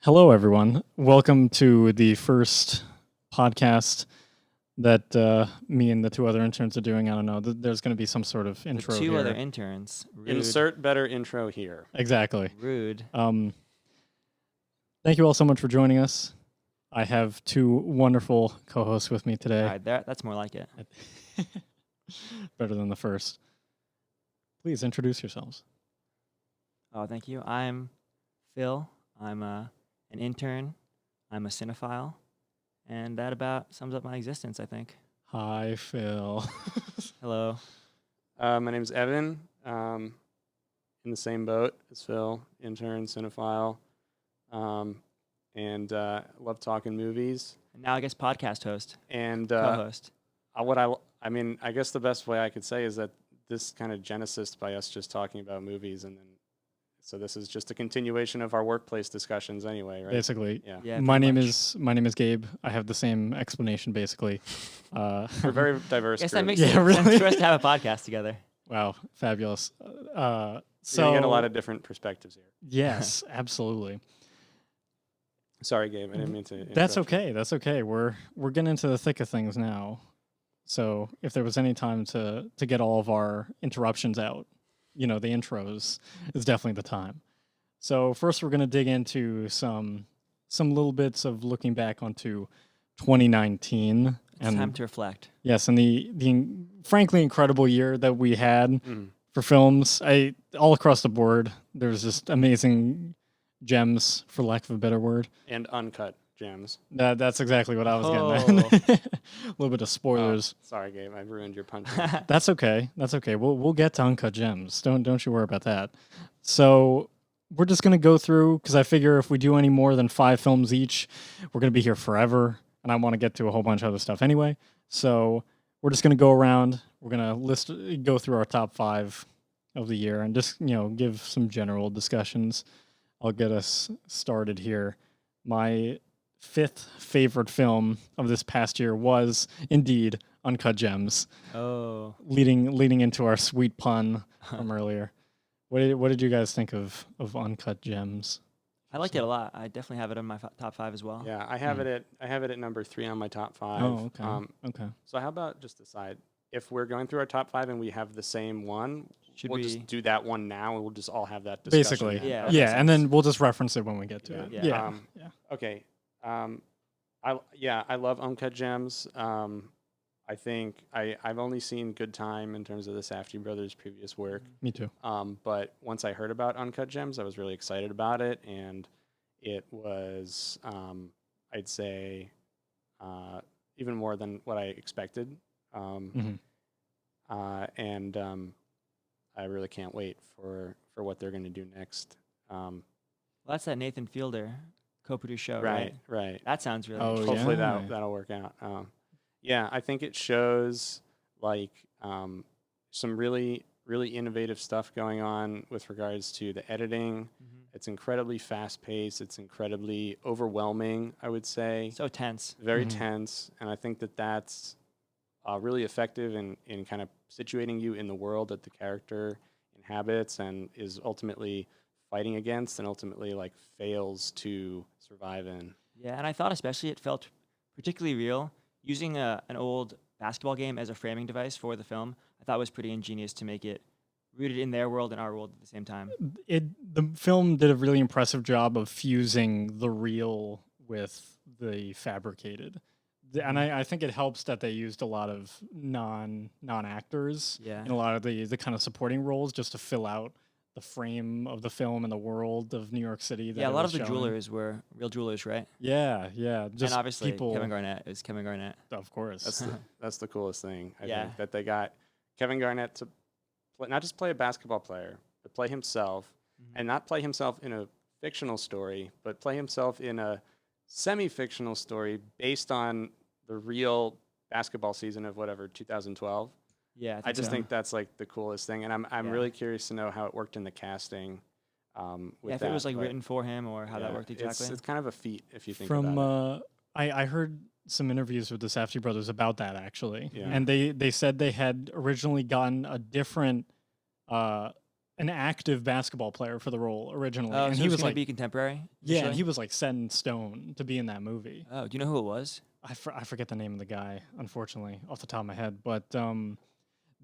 Hello, everyone. Welcome to the first podcast that me and the two other interns are doing. I don't know. There's going to be some sort of intro Two here. other interns. Rude. Insert better intro here. Exactly. Rude. Thank you all so much for joining us. I have two wonderful co-hosts with me today. All right, that's more like it. Better than the first. Please introduce yourselves. Oh, thank you. I'm Phil. I'm an intern. I'm a cinephile. And that about sums up my existence, I think. Hi, Phil. Hello. My name's Evan. In the same boat as Phil, intern, cinephile, and love talking movies. And now I guess podcast host, And co-host. I guess the best way I could say is that this kind of genesis by us just talking about movies, and then so this is just a continuation of our workplace discussions, anyway, right? Basically. Yeah. My name much. is Gabe. I have the same explanation, basically. We're very diverse. I guess that group. makes Yeah, sense really. for us to have a podcast together. Wow, fabulous. So So you get a lot of different perspectives here. yes, absolutely. Sorry, Gabe. I didn't mean to. That's interrupt you. okay. That's okay. We're getting into the thick of things now. So if there was any time to get all of our interruptions out, the intros is definitely the time. So first we're going to dig into some little bits of looking back onto 2019 It's time to reflect. yes, and the frankly incredible year that we had Mhm. for films. All across the board, there's just amazing gems, for lack of a better word. And uncut gems. That's exactly what I was getting at. A little bit of spoilers. Sorry, Gabe. I ruined your punch. That's okay. That's okay. We'll get to uncut gems. Don't you worry about that. So we're just gonna go through because I figure if we do any more than 5 films each, we're gonna be here forever, and I want to get to a whole bunch of other stuff anyway. So we're just gonna go around. We're gonna go through our top 5 of the year and just give some general discussions. I'll get us started here. My 5th favorite film of this past year was indeed Uncut Gems, Oh. leading into our sweet pun from earlier. What did you guys think of Uncut Gems? I liked it a lot. I definitely have it in my top 5 as well. Yeah, I have it at number 3 on my top 5. Oh, okay. Okay. So how about just decide if we're going through our top 5 and we have the same one, Should we'll we? just do that one now and we'll just all have that discussion. Basically, then. Yeah, Okay. that makes and then we'll just reference it when we get to it. Yeah. Yeah. Um, Yeah. Okay. I love Uncut Gems. I think I've only seen Good Time in terms of the Safdie brothers' previous work. Me too. But once I heard about Uncut Gems, I was really excited about it, and it was, I'd say, even more than what I expected. Mhm. And I really can't wait for what they're going to do next. Well, that's that Nathan Fielder co-produced show, right? Right. That sounds really Oh, interesting. Hopefully yeah. that'll work out. Yeah, I think it shows like some really innovative stuff going on with regards to the editing. Mhm. It's incredibly fast paced. It's incredibly overwhelming, I would say. So tense. Very Mhm. tense, and I think that's really effective in kind of situating you in the world that the character inhabits and is ultimately fighting against, and ultimately like fails to survive in. Yeah, and I thought especially it felt particularly real. Using an old basketball game as a framing device for the film, I thought was pretty ingenious to make it rooted in their world and our world at the same time. The film did a really impressive job of fusing the real with the fabricated. And I think it helps that they used a lot of non actors Yeah. in a lot of the kind of supporting roles just to fill out the frame of the film and the world of New York City. That Yeah, a it lot was of the showing. jewelers were real jewelers, right? Yeah, just and obviously people. Kevin Garnett is Kevin Garnett. Of course. That's the coolest thing. I Yeah. think that they got Kevin Garnett to not just play a basketball player, but play himself, Mhm. and not play himself in a fictional story, but play himself in a semi-fictional story based on the real basketball season of whatever 2012. Yeah, I just so. think that's like the coolest thing, and I'm Yeah. really curious to know how it worked in the casting. With Yeah, if that, it was like but written for him or how that yeah, worked exactly. It's kind of a feat if you think From about it. I heard some interviews with the Safdie brothers about that actually, Yeah. and they said they had originally gotten a different an active basketball player for the role originally, Oh, and so he it's was gonna like, be contemporary. yeah, and initially? he was like set in stone to be in that movie. Oh, do you know who it was? I forget the name of the guy, unfortunately, off the top of my head, but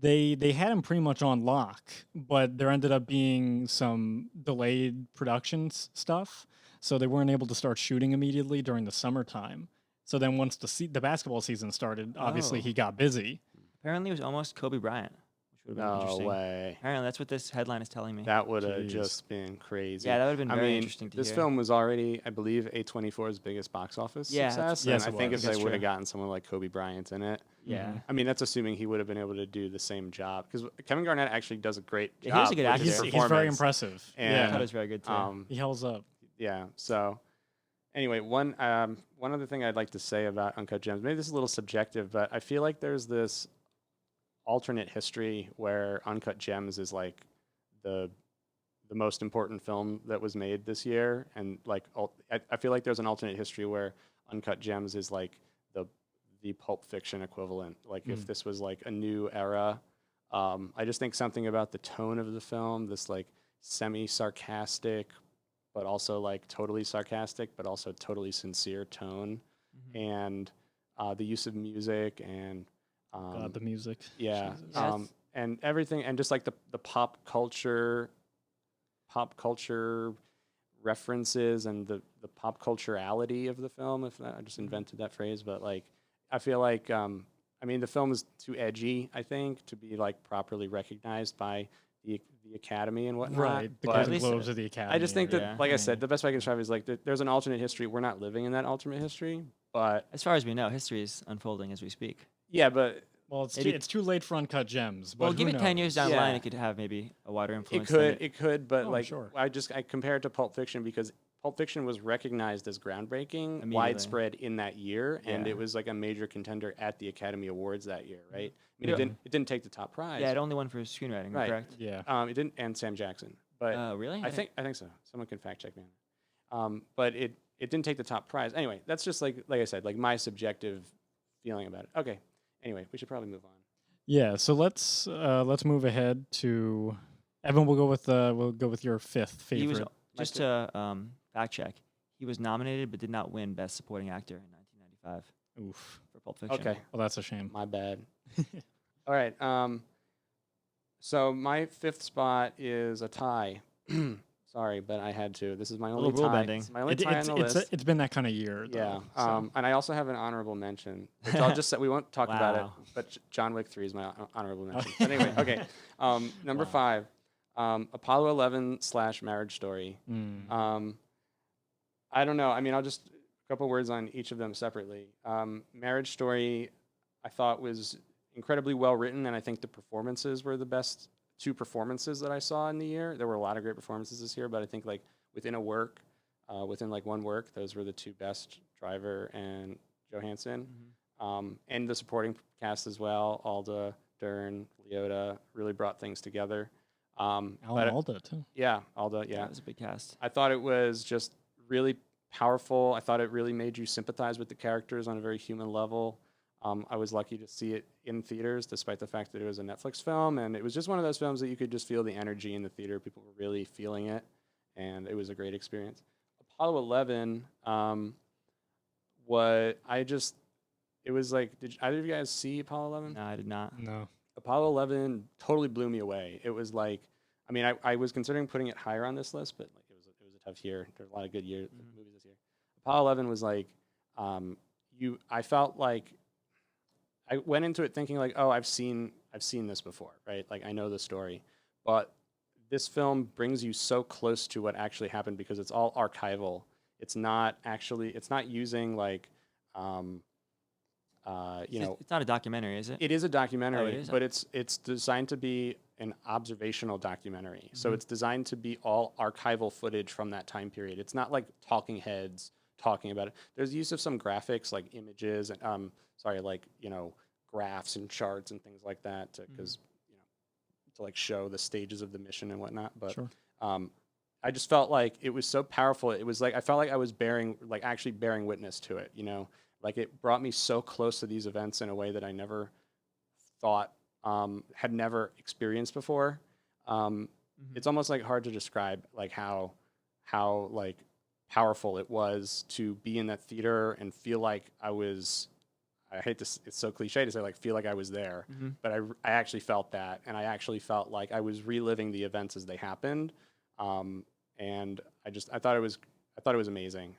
they had him pretty much on lock, but there ended up being some delayed productions stuff, so they weren't able to start shooting immediately during the summertime. So then once the basketball season started, obviously Oh. he got busy. Apparently, it was almost Kobe Bryant, which would have been No interesting. way. Apparently, that's what this headline is telling me. That would have Jeez. just been crazy. Yeah, that would have been I very mean, interesting to this hear. film was already, I believe, A24's biggest box office Yeah, that's- success. Yes, and it I think was. if they That's would have true. gotten someone like Kobe Bryant in it, Yeah. Mhm. I mean, that's assuming he would have been able to do the same job. Because Kevin Garnett actually does a great Yeah, job. he was a good with actor. his He's very performance. impressive. And, I thought it Yeah, was very good too. he holds up. Yeah. So, anyway, one other thing I'd like to say about Uncut Gems. Maybe this is a little subjective, but I feel like there's this alternate history where Uncut Gems is like the most important film that was made this year, and like I feel like there's an alternate history where Uncut Gems is like the Pulp Fiction equivalent. Like if this was like a new era, I just think something about the tone of the film, this like semi-sarcastic, but also like totally sarcastic, but also totally sincere tone, and the use of music and God, the music. yeah, Jesus. Yes. and everything, and just like the pop culture references and the pop culturality of the film. If I just invented that phrase, but like I feel like I mean the film is too edgy, I think, to be like properly recognized by the Academy and whatnot. Right, the but Golden least- Globes of the Academy. I just think that, Yeah. like I said, the best way I can describe it is like there's an alternate history. We're not living in that alternate history, but As far as we know, history is unfolding as we speak. yeah, but well, it's Maybe- it's too late for Uncut Gems. But Well, who give it 10 years knows? down the line, Yeah. it could have maybe a wider it influence. could, but Oh, like sure. I compare it to Pulp Fiction because Pulp Fiction was recognized as groundbreaking, Immediately. widespread in that year, and Yeah. it was like a major contender at the Academy Awards that year, right? I mean, Yeah. it didn't take the top prize. Yeah, it only won for screenwriting, Right. correct? Yeah. It didn't, and Sam Jackson, but Really? I think so. Someone can fact check me on that. But it didn't take the top prize. Anyway, that's just like I said, like my subjective feeling about it. Okay. Anyway, we should probably move on. Yeah. So let's move ahead to Evan. We'll go with your fifth He was, favorite. just to fact check, he was nominated but did not win Best Supporting Actor in 1995 Oof. for Pulp Fiction. Okay. Well, that's a shame. My bad. All right. So my fifth spot is a tie. Sorry, but I had to. This is my only little rule tie. bending. It's my only tie on the list. It's been that kind of year. Yeah. Though, so. And I also have an honorable mention, which I'll just say we won't talk about it. Wow. But John Wick 3 is my honorable mention. But anyway, okay. Number Wow. 5, Apollo 11 / Marriage Story. Mm. I don't know. I mean, I'll just a couple words on each of them separately. Marriage Story, I thought was incredibly well written, and I think the performances were the best 2 performances that I saw in the year. There were a lot of great performances this year, but I think like within like one work, those were the 2 best, Driver and Johansson. And the supporting cast as well, Alda, Dern, Leota, really brought things together. Alan but- Alda too. Yeah, Alda, yeah. That was a big cast. I thought it was just really powerful. I thought it really made you sympathize with the characters on a very human level. I was lucky to see it in theaters, despite the fact that it was a Netflix film, and it was just one of those films that you could just feel the energy in the theater. People were really feeling it, and it was a great experience. Apollo 11, it was like, did either of you guys see Apollo 11? No, I did not. No. Apollo 11 totally blew me away. It was like, I mean, I was considering putting it higher on this list, but like it was a tough year. There's a lot of good movies this year. Apollo 11 was like, I felt like I went into it thinking like, oh, I've seen this before, right? Like I know the story, but this film brings you so close to what actually happened because it's all archival. It's not using like, It's not a documentary, is it? it is a documentary, is? but it's designed to be an observational documentary. So it's designed to be all archival footage from that time period. It's not like talking heads talking about it. There's use of some graphics like images and graphs and charts and things like that because to like show the stages of the mission and whatnot. But Sure. I just felt like it was so powerful. It was like I felt like I was actually bearing witness to it. Like it brought me so close to these events in a way that I never thought had never experienced before. it's almost like hard to describe like how like powerful it was to be in that theater and feel like I hate this, it's so cliche to say like feel like I was there, but I actually felt that, and I actually felt like I was reliving the events as they happened, and I thought it was amazing.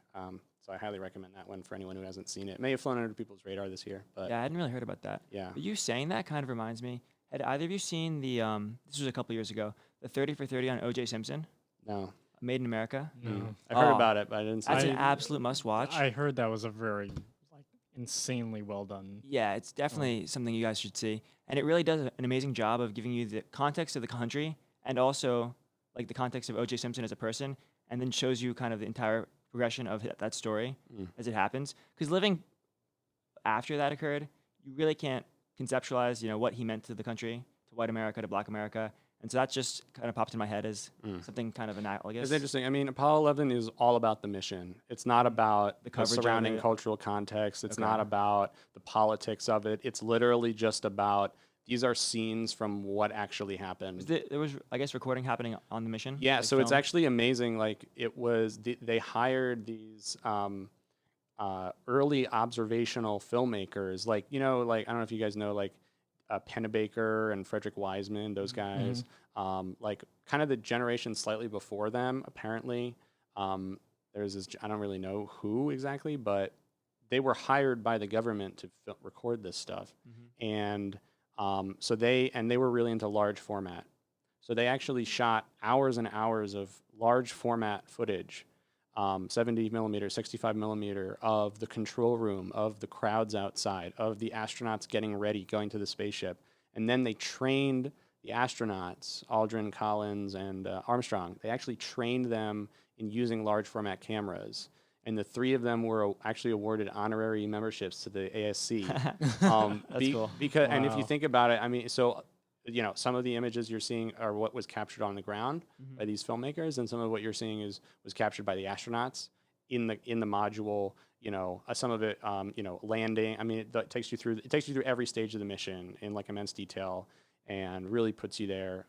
So I highly recommend that one for anyone who hasn't seen it. It may have flown under people's radar this year, but Yeah, I hadn't really heard about that. yeah. But you saying that kind of reminds me. Had either of you seen the this was a couple years ago, the 30 for 30 on O.J. Simpson, No. Made in America? No. I've heard Oh, about it, but I didn't see That's it. an absolute must watch. I heard that was a very like insanely well done. Yeah, it's definitely something you guys should see. And it really does an amazing job of giving you the context of the country and also like the context of O.J. Simpson as a person, and then shows you kind of the entire progression of that story as it happens. Because living after that occurred, you really can't conceptualize, what he meant to the country, to white America, to black America. And so that just kind of popped in my head as something kind of analogous. It's interesting. I mean, Apollo 11 is all about the mission. It's not about the coverage of surrounding it. cultural context. It's Okay. not about the politics of it. It's literally just about these are scenes from what actually happened. There was, I guess, recording happening on the mission? Yeah, like so it's film? actually amazing. Like they hired these early observational filmmakers. Like like I don't know if you guys know like Pennebaker and Frederick Wiseman, those guys. Like kind of the generation slightly before them. Apparently, there's this. I don't really know who exactly, but they were hired by the government to record this stuff, and so they were really into large format. So they actually shot hours and hours of large format footage, 70 millimeter, 65 millimeter of the control room, of the crowds outside, of the astronauts getting ready, going to the spaceship. And then they trained the astronauts, Aldrin, Collins, and Armstrong. They actually trained them in using large format cameras. And the three of them were actually awarded honorary memberships to the ASC. That's cool. Because, and if you Wow. think about it, I mean, so some of the images you're seeing are what was captured on the ground by these filmmakers, and some of what you're seeing was captured by the astronauts in the module. Some of it, landing. I mean, it takes you through every stage of the mission in like immense detail, and really puts you there.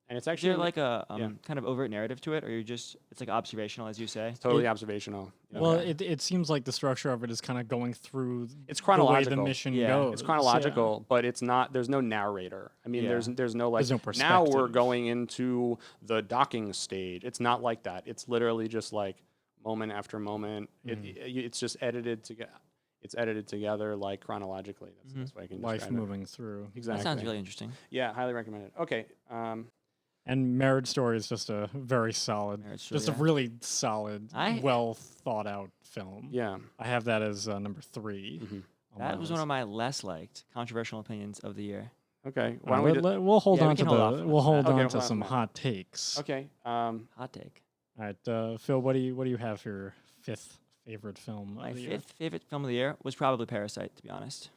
And it's Is actually there like a yeah. kind of overt narrative to it, or it's like observational, as you say? totally observational. Well, it seems like the structure of it is kind of going through It's the way the chronological. mission Yeah. goes. It's chronological, but it's not. There's no narrator. I mean, Yeah. there's no like. There's no Now we're perspective. going into the docking stage. It's not like that. It's literally just like moment after moment. It's just edited together. It's edited together like chronologically. That's the best way I can Life describe it. moving through. Exactly. That sounds really interesting. Yeah, highly recommend it. Okay. And Marriage Story is just a very solid, Marriage Story, just a yeah. really solid, I- well thought out film. Yeah. I have that as number 3. on my That was one list. of my less liked controversial opinions of the year. Okay. Why don't we? We'll hold Yeah, we on to can hold off on we'll hold that. Okay, on to hold on some a minute. hot takes. Okay. Hot take. All right, Phil, what do you have for your 5th favorite film My of the year? 5th favorite film of the year was probably Parasite, to be honest.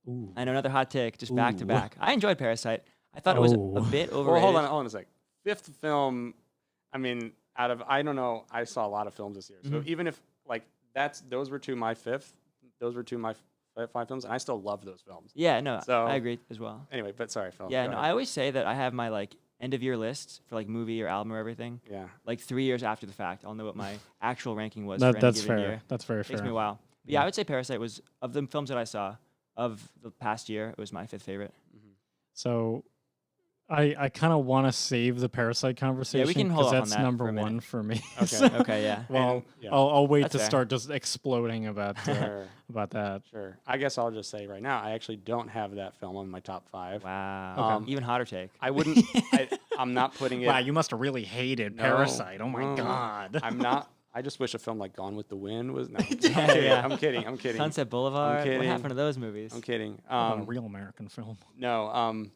Ooh. I know, another hot take, just back to Ooh. back. I enjoyed Parasite. I thought it was a Oh. bit Well, overrated. hold on a sec. 5th film. I mean, out of I don't know. I saw a lot of films this year. So even if like those were two my 5th. Those were two my 5 films, and I still love those films. Yeah, no, So- I agree as well. Anyway, but sorry, Phil. Yeah, Go no, ahead. I always say that I have my like end of year list for like movie or album or everything. Yeah. Like 3 years after the fact, I'll know what my actual ranking was for any That's given fair. year. That's very Takes fair. me a while. But yeah, I would say Parasite was, of the films that I saw of the past year, it was my 5th favorite. So I kind of want to save the Parasite conversation can hold off on that's that for number a minute. 1 for me. Okay. So- Okay, yeah. well, And- yeah. I'll wait That's to fair. start just exploding about Sure. about that. Sure. I guess I'll just say right now, I actually don't have that film on my top 5. Wow. Even hotter take. I wouldn't. I'm not putting it. Wow, you must have really hated No, Parasite. Oh my no. god. I'm not. I just wish a film like Gone with the Wind was. No, I'm Yeah, kidding. yeah. I'm kidding. I'm kidding. Sunset Boulevard. What kidding. happened to those movies? I'm kidding. About a real American film. No.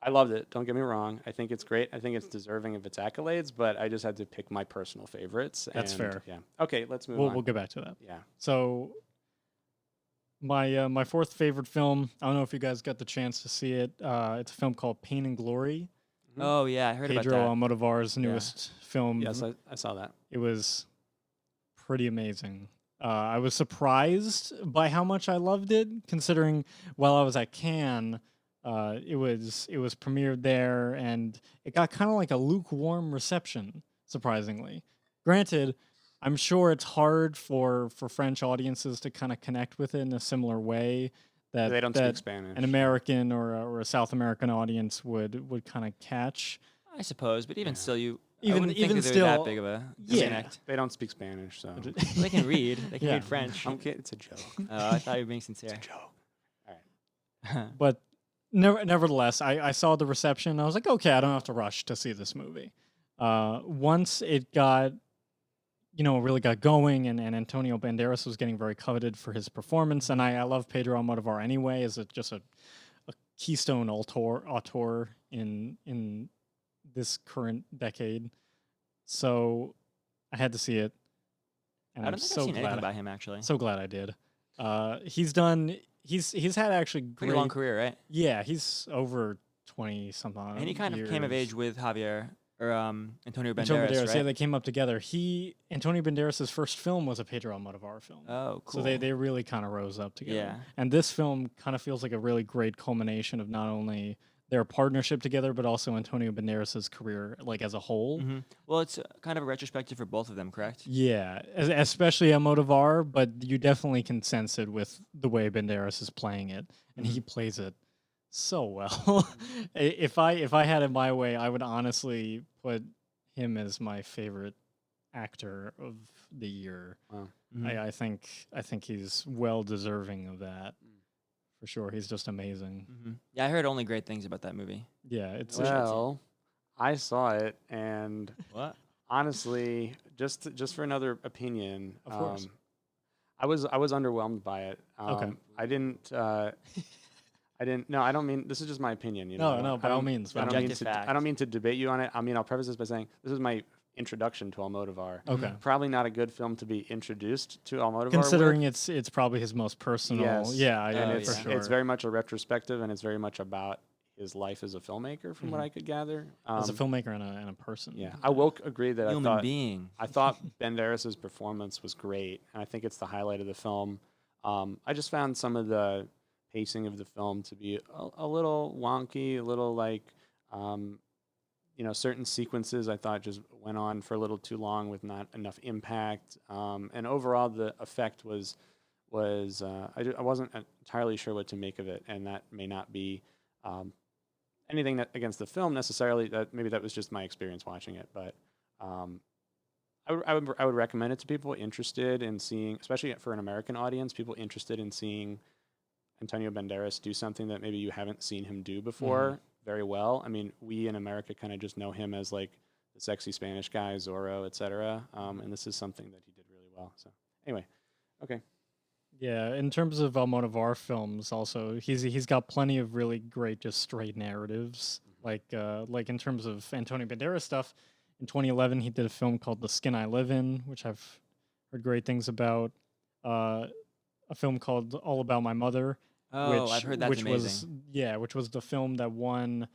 I loved it. Don't get me wrong. I think it's great. I think it's deserving of its accolades, but I just had to pick my personal favorites. That's and, fair. Yeah. Okay, let's move We'll on. get back to that. Yeah. So my 4th favorite film. I don't know if you guys got the chance to see it. It's a film called Pain and Glory. Oh, yeah, I heard Pedro about Almodovar's newest film. Yes, I saw that. It was pretty amazing. I was surprised by how much I loved it, considering while I was at Cannes, It was premiered there, and it got kind of like a lukewarm reception, surprisingly. Granted, I'm sure it's hard for French audiences to kind of connect with it in a similar way that They don't speak that Spanish. an American or a South American audience would kind of catch. I suppose, but even Yeah. still, I Even wouldn't think even that there was that still, big of a yeah. disconnect. They don't speak Spanish, so Well, they can read. They can Yeah. read French. I'm kidding. It's a joke. Oh, I thought you were being sincere. Joke. All right. But nevertheless, I saw the reception. And I was like, okay, I don't have to rush to see this movie. Once it got, really got going, and Antonio Banderas was getting very coveted for his performance, and I love Pedro Almodovar anyway, as just a keystone auteur in this current decade. So I had to see it, and I I'm don't think so I've seen anything glad. by him actually. So glad I did. He's had actually Pretty great. long career, right? Yeah, he's over 20 something. And he kind of came of years. age with Javier or Antonio Banderas, Antonio Banderas, right? yeah, they came up together. Antonio Banderas' first film was a Pedro Almodovar film. Oh, cool. So they really kind of rose up together. Yeah. And this film kind of feels like a really great culmination of not only their partnership together, but also Antonio Banderas' career, like as a whole. hmm Well, it's kind of a retrospective for both of them, correct? Yeah, especially Almodovar, but you definitely can sense it with the way Banderas is playing it, and he plays it so well. If I had it my way, I would honestly put him as my favorite actor of the year. Wow. Mhm. I think he's well deserving of that for sure. He's just amazing. Yeah, I heard only great things about that movie. Yeah, it's Well, I saw it, and What? honestly, just for another opinion, Of course. I was underwhelmed by it. Okay. I didn't. I didn't. No, I don't mean. This is just my opinion. You No, know. no, I by all don't- means, I don't Objective mean to. fact. I don't mean to debate you on it. I mean, I'll preface this by saying this is my introduction to Almodovar. okay. Probably not a good film to be introduced to Almodovar with. Considering it's probably his most personal. Yes. Yeah, and yeah, it's for sure. it's very much a retrospective, and it's very much about his life as a filmmaker, from what I could gather. as a filmmaker and a person. Yeah, I woke agreed that Human being. I thought Banderas' performance was great, and I think it's the highlight of the film. I just found some of the pacing of the film to be a little wonky, a little like, certain sequences I thought just went on for a little too long with not enough impact. And overall, the effect was I wasn't entirely sure what to make of it, and that may not be anything against the film necessarily. That maybe that was just my experience watching it, but I would recommend it to people interested in seeing, especially for an American audience, people interested in seeing Antonio Banderas do something that maybe you haven't seen him do before very well. I mean, we in America kind of just know him as like the sexy Spanish guy, Zorro, etc. And this is something that he did really well. So anyway, okay. Yeah, in terms of Almodovar films, also he's got plenty of really great just straight narratives. Like in terms of Antonio Banderas stuff, in 2011 he did a film called The Skin I Live In, which I've heard great things about. A film called All About My Mother. Oh, I've heard that's which amazing. which was the film that won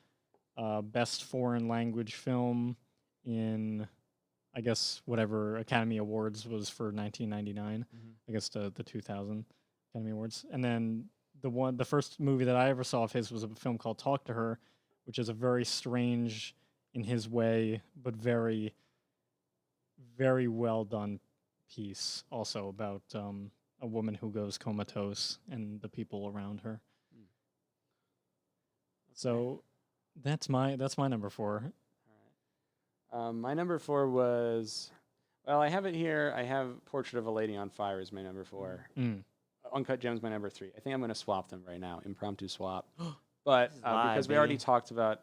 best foreign language film in, I guess, whatever Academy Awards was for 1999. I guess the 2000 Academy Awards. And then the first movie that I ever saw of his was a film called Talk to Her, which is a very strange in his way, but very, very well done piece also about a woman who goes comatose and the people around her. So that's my number 4. All right. My number 4 was, well, I have it here. I have Portrait of a Lady on Fire as my number 4. Uncut Gems my number 3. I think I'm going to swap them right now, impromptu swap. But live, because we already baby. talked about,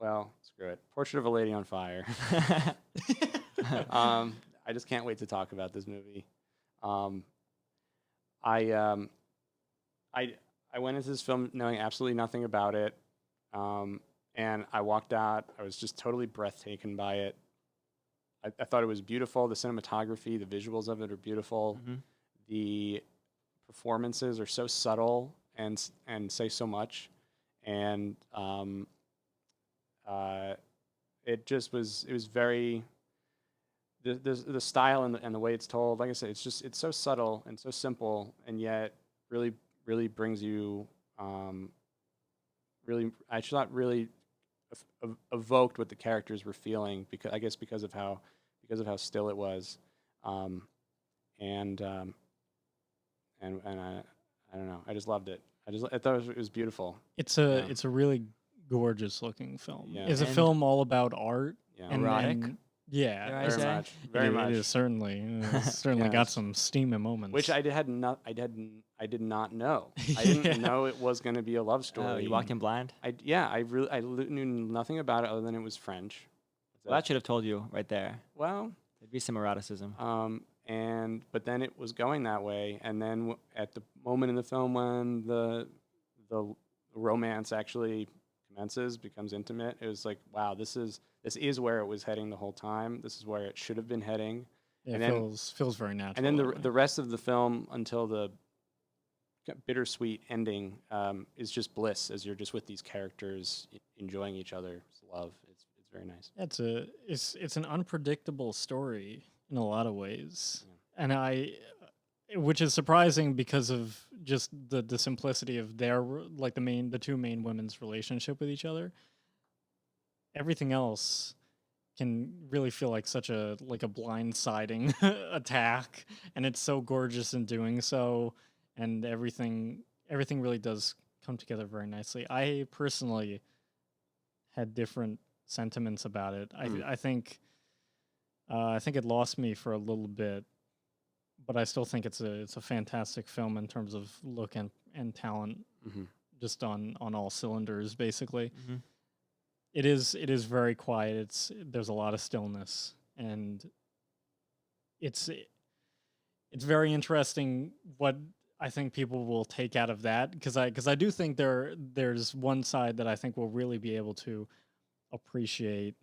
well, screw it, Portrait of a Lady on Fire. I just can't wait to talk about this movie. I went into this film knowing absolutely nothing about it, and I walked out. I was just totally breathtaken by it. I thought it was beautiful. The cinematography, the visuals of it are beautiful. The performances are so subtle and say so much, and it just was. It was very. The style and the way it's told, like I said, it's so subtle and so simple, and yet really brings you really evoked what the characters were feeling, because I guess because of how still it was, um, and I don't know. I just loved it. I thought it was beautiful. It's Yeah. a really gorgeous looking film. Yeah. Is a And- film all about art? Yeah. Erotic? Yeah, Dare I Very say? much. Very it much. is certainly it's certainly got Yes. some steamy moments. Which I did not know. I didn't Yeah. know it was going to be a love Oh, story. you walked in blind? I knew nothing about it other than it was French. Well, that should have told you right there. Well, There'd be some eroticism. but then it was going that way, and then at the moment in the film when the romance actually commences, becomes intimate, it was like, wow, this is where it was heading the whole time. This is where it should have been heading. yeah, and it then- feels very natural. And then that way. the rest of the film, until the bittersweet ending, is just bliss, as you're just with these characters enjoying each other's love. It's very nice. It's an unpredictable story in a lot of ways, Yeah. and which is surprising because of just the simplicity of the two main women's relationship with each other. Everything else can really feel like such a blindsiding attack, and it's so gorgeous in doing so, and everything really does come together very nicely. I personally had different sentiments about it. I think it lost me for a little bit, but I still think it's a fantastic film in terms of look and talent, Mm-hmm. just on all cylinders basically. Mm-hmm. It is very quiet. There's a lot of stillness, and it's very interesting what I think people will take out of that, because I do think there's one side that I think will really be able to appreciate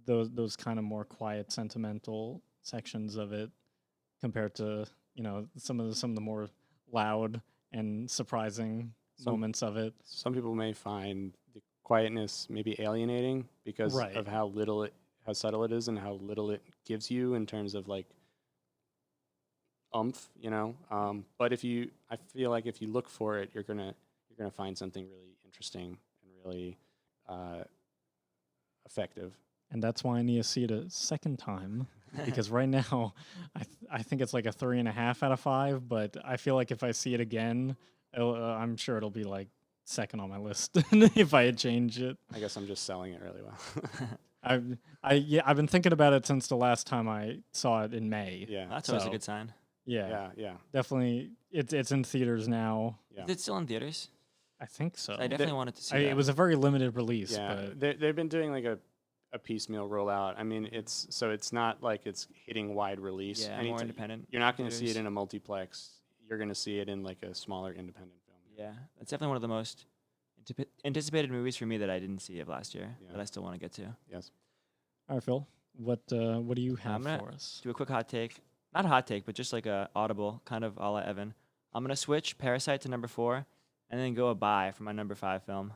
those kind of more quiet, sentimental sections of it, compared to some of the more loud and surprising moments of it. Some people may find the quietness maybe alienating because Right. of how subtle it is and how little it gives you in terms of like oomph, But I feel like if you look for it, you're gonna find something really interesting and really effective. And that's why I need to see it a second time, because right now I think it's like a 3.5 out of 5. But I feel like if I see it again, I'm sure it'll be like second on my list if I had changed it. I guess I'm just selling it really well. I've been thinking about it since the last time I saw it in May. Yeah. That's always a So- good sign. Yeah, Yeah. definitely. It's in theaters now. Yeah. Is it still in theaters? I think so. I definitely wanted to see It that. was a very limited release, Yeah. but They've been doing like a piecemeal rollout. I mean, it's not like it's hitting wide release. Yeah, more Anytime- independent. You're not going to see it theaters. in a multiplex. You're going to see it in like a smaller independent film. Yeah, that's definitely one of the most anticipated movies for me that I didn't see of last year, Yeah. that I still want to get to. Yes. all right, Phil. What do you have I'm gonna for us? Do a quick hot take. Not a hot take, but just like a audible, kind of a la Evan. I'm going to switch Parasite to number 4 and then go a bye for my number 5 film.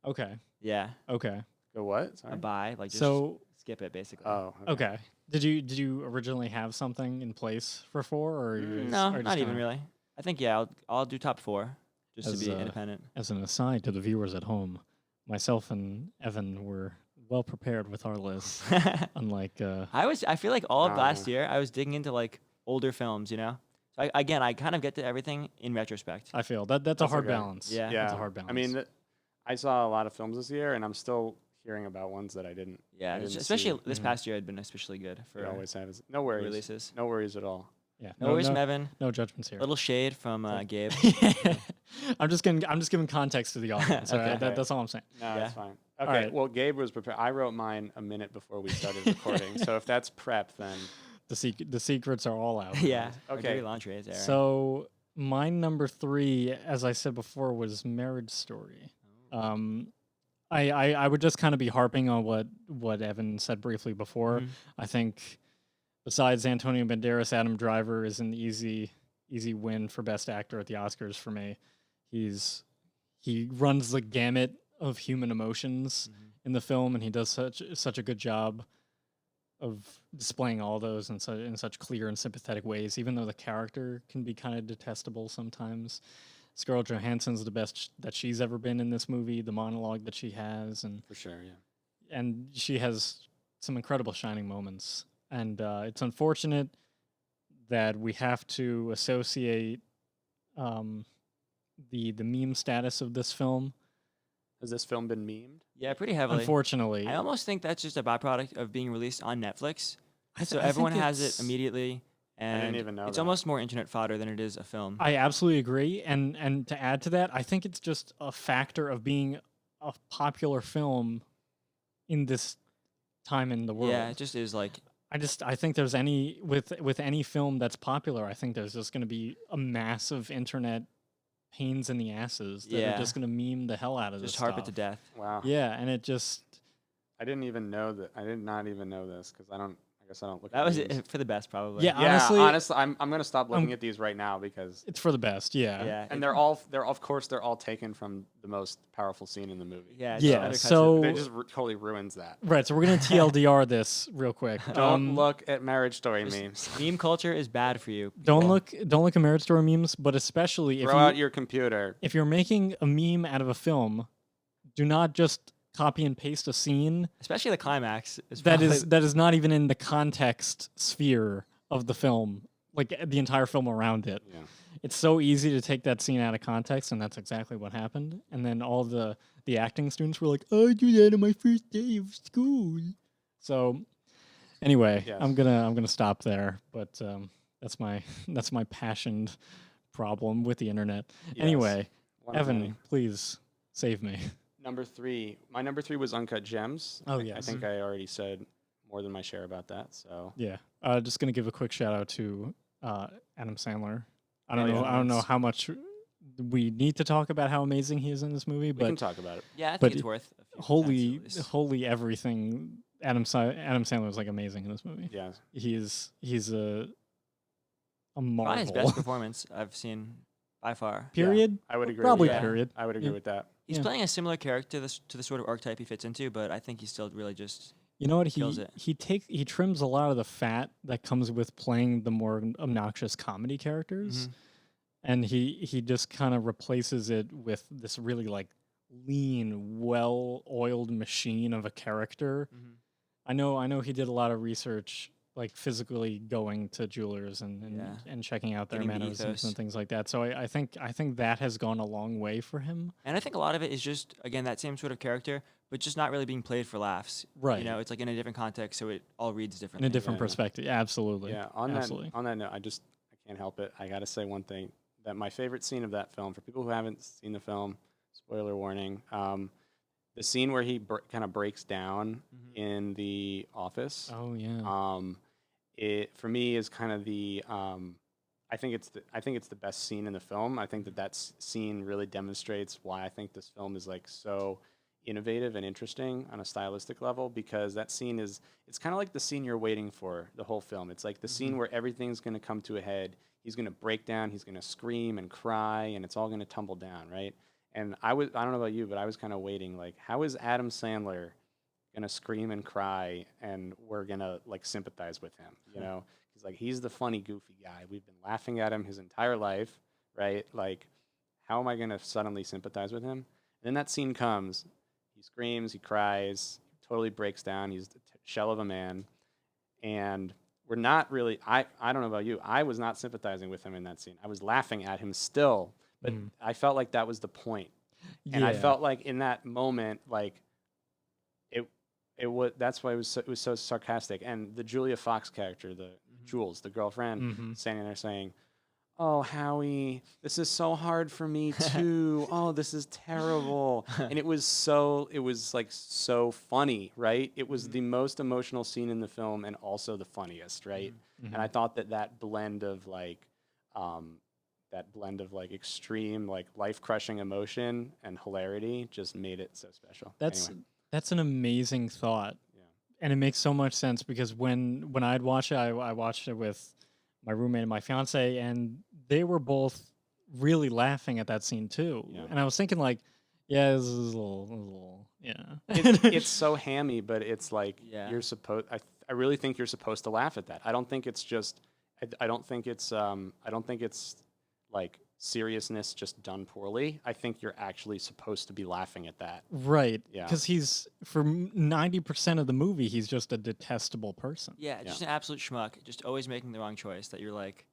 Okay. Yeah, Okay. Go what? Sorry. a bye. Like just So skip it, basically. Oh. okay. Did you originally have something in place for 4, or you just- No, are just not even kinda- really. I think, yeah, I'll do top 4 just to As, be independent. As an aside to the viewers at home, myself and Evan were well prepared with our list. Unlike I feel like all of last Uh. year I was digging into like older films, So I kind of get to everything in retrospect. I feel that's a That's hard okay. balance. Yeah. Yeah. That's a hard balance. I mean, I saw a lot of films this year, and I'm still hearing about ones that I didn't. Yeah, I didn't especially see. this Mhm. past year had been especially good It for always has. No worries. releases. No worries at all. yeah. No worries from Evan. no judgments here. Little shade from Gabe. I'm just giving context to the audience. all right? Okay. That's all I'm saying. No, Yeah. it's fine. Okay. right. Well, Gabe was prepared. I wrote mine a minute before we started recording. So if that's prep, then The secrets are all out. Yeah. our Okay. dirty laundry is airing. So my number 3, as I said before, was Marriage Story. I would just kind of be harping on what Evan said briefly before. Mhm. I think besides Antonio Banderas, Adam Driver is an easy win for Best Actor at the Oscars for me. He runs the gamut of human emotions Mhm. in the film, and he does such a good job of displaying all those in such clear and sympathetic ways, even though the character can be kind of detestable sometimes. Scarlett Johansson's the best that she's ever been in this movie. The monologue that she has, For sure, yeah. and she has some incredible shining moments. And it's unfortunate that we have to associate the meme status of this film. Has this film been memed? Yeah, pretty heavily. Unfortunately, I almost think that's just a byproduct of being released on Netflix. So I everyone think has it it's- immediately, and didn't even know it's that. almost more internet fodder than it is a film. I absolutely agree, and to add to that, I think it's just a factor of being a popular film in this time in the world. Yeah, it just is like I think there's any with any film that's popular, I think there's just going to be a massive internet pains in the asses that are Yeah. just going to meme the hell out of just this harp stuff. it to death. Wow. Yeah, and it just I didn't even know that. I did not even know this because I guess I don't look. That at was these. it for the best, probably. Yeah, Yeah, honestly, honestly, I'm gonna stop looking at these right now because it's for the best. Yeah. Yeah. and they're of course they're all taken from the most powerful scene in the movie. Yeah. it Yeah, just undercuts so- It just totally ruins that. Right, so we're gonna TLDR this real quick. Don't look at Marriage Story memes. it. Meme culture is bad for you. Don't people. look at Marriage Story memes, but especially Throw out your computer. if you're making a meme out of a film, do not just copy and paste a scene Especially the climax. that is not even in the context sphere of the film, like the entire film around it. Yeah. It's so easy to take that scene out of context, and that's exactly what happened. And then all the acting students were like, "I do that on my first day of school." So anyway, Yes. I'm gonna stop there. But that's my passioned problem with the internet. Yes. Anyway, One of Evan, many. please save me. Number 3. My number 3 was Uncut Gems. Oh, I yes. think I already said more than my share about that. So Yeah, just gonna give a quick shout out to Adam Sandler. I don't Oh, know. yeah, I don't know that's- how much we need to talk about how amazing he is in this movie, we can but talk about it. Yeah, I but think it's worth. A few holy, times at least. holy everything. Adam Sandler is like amazing in this movie. Yeah. He's a Probably his marvel. best performance I've seen by far. Period. I would agree. Probably with that. period. I would agree Yeah. with that. He's Yeah. playing a similar character to the sort of archetype he fits into, but I think he's still really just. You know what? Kills it. He trims a lot of the fat that comes with playing the more obnoxious comedy characters, and he just kind of replaces it with this really like lean, well-oiled machine of a character. I know he did a lot of research, like physically going to jewelers and Yeah. checking out their Getting the mannerisms ethos. and things like that. So I think that has gone a long way for him. And I think a lot of it is just again that same sort of character, but just not really being played for laughs. Right. You know, it's like in a different context, so it all reads In differently. a different Yeah. perspective. Yeah, absolutely. Yeah. On Absolutely. that note, I can't help it. I got to say one thing that my favorite scene of that film, for people who haven't seen the film, spoiler warning, the scene where he kind of breaks down in the office. Oh yeah. It for me is kind of the I think it's the best scene in the film. I think that scene really demonstrates why I think this film is like so innovative and interesting on a stylistic level, because that scene it's kind of like the scene you're waiting for the whole film. It's like the scene where everything's going to come to a head. He's going to break down, he's going to scream and cry, and it's all going to tumble down, right? And I don't know about you, but I was kind of waiting, like, how is Adam Sandler gonna scream and cry and we're gonna like sympathize with him, you know? Because like he's the funny, goofy guy. We've been laughing at him his entire life, right? Like, how am I gonna suddenly sympathize with him? And then that scene comes, he screams, he cries, totally breaks down, he's the shell of a man, and we're not really I don't know about you, I was not sympathizing with him in that scene. I was laughing at him still, but I felt like that was the point. And I felt like in that moment, like it was, that's why it was so sarcastic. And the Julia Fox character, the Jules, the girlfriend, standing there saying, "Oh, Howie, this is so hard for me too. Oh, this is terrible." And it was like so funny, right? It was the most emotional scene in the film and also the funniest, right? And I thought that blend of like extreme, like life-crushing emotion and hilarity just made it so special. Anyway. That's an amazing thought. Yeah. And it makes so much sense because when I'd watch it, I watched it with my roommate and my fiance, and they were both really laughing at that scene too. Yeah. And I was thinking like, yeah, this is a little yeah. It's so hammy, but it's like Yeah. you're supposed. I really think you're supposed to laugh at that. I don't think it's just. I don't think it's like seriousness just done poorly. I think you're actually supposed to be laughing at that. Right. Yeah. Because he's, for 90% of the movie, he's just a detestable person. Yeah, just an absolute schmuck, just always making the wrong choice. That you're like,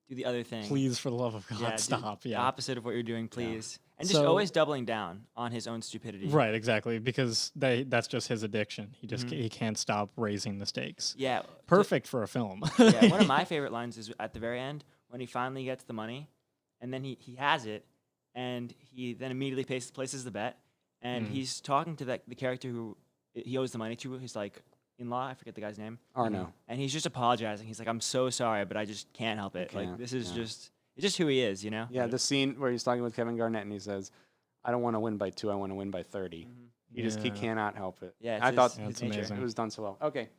do the other thing. Please, for the love of God, Yeah, do stop. The Yeah. opposite of what you're doing, please. And just So- always doubling down on his own stupidity. Right, exactly. Because that's just his addiction. He just Mhm. he can't stop raising the stakes. Yeah. Perfect for a film. Yeah, one of my favorite lines is at the very end when he finally gets the money, and then he has it, and he then immediately places the bet, and he's talking to the character who he owes the money to, his like in-law, I forget the guy's name, Arno. and he's just apologizing. He's like, "I'm so sorry, but I just can't help it. Like can't, this is yeah. it's just who he is, you know." Yeah, the scene where he's talking with Kevin Garnett and he says, "I don't want to win by 2. I want to win by 30." He Yeah. cannot help it. Yeah, I thought That's nature. amazing. it was done so well. Okay.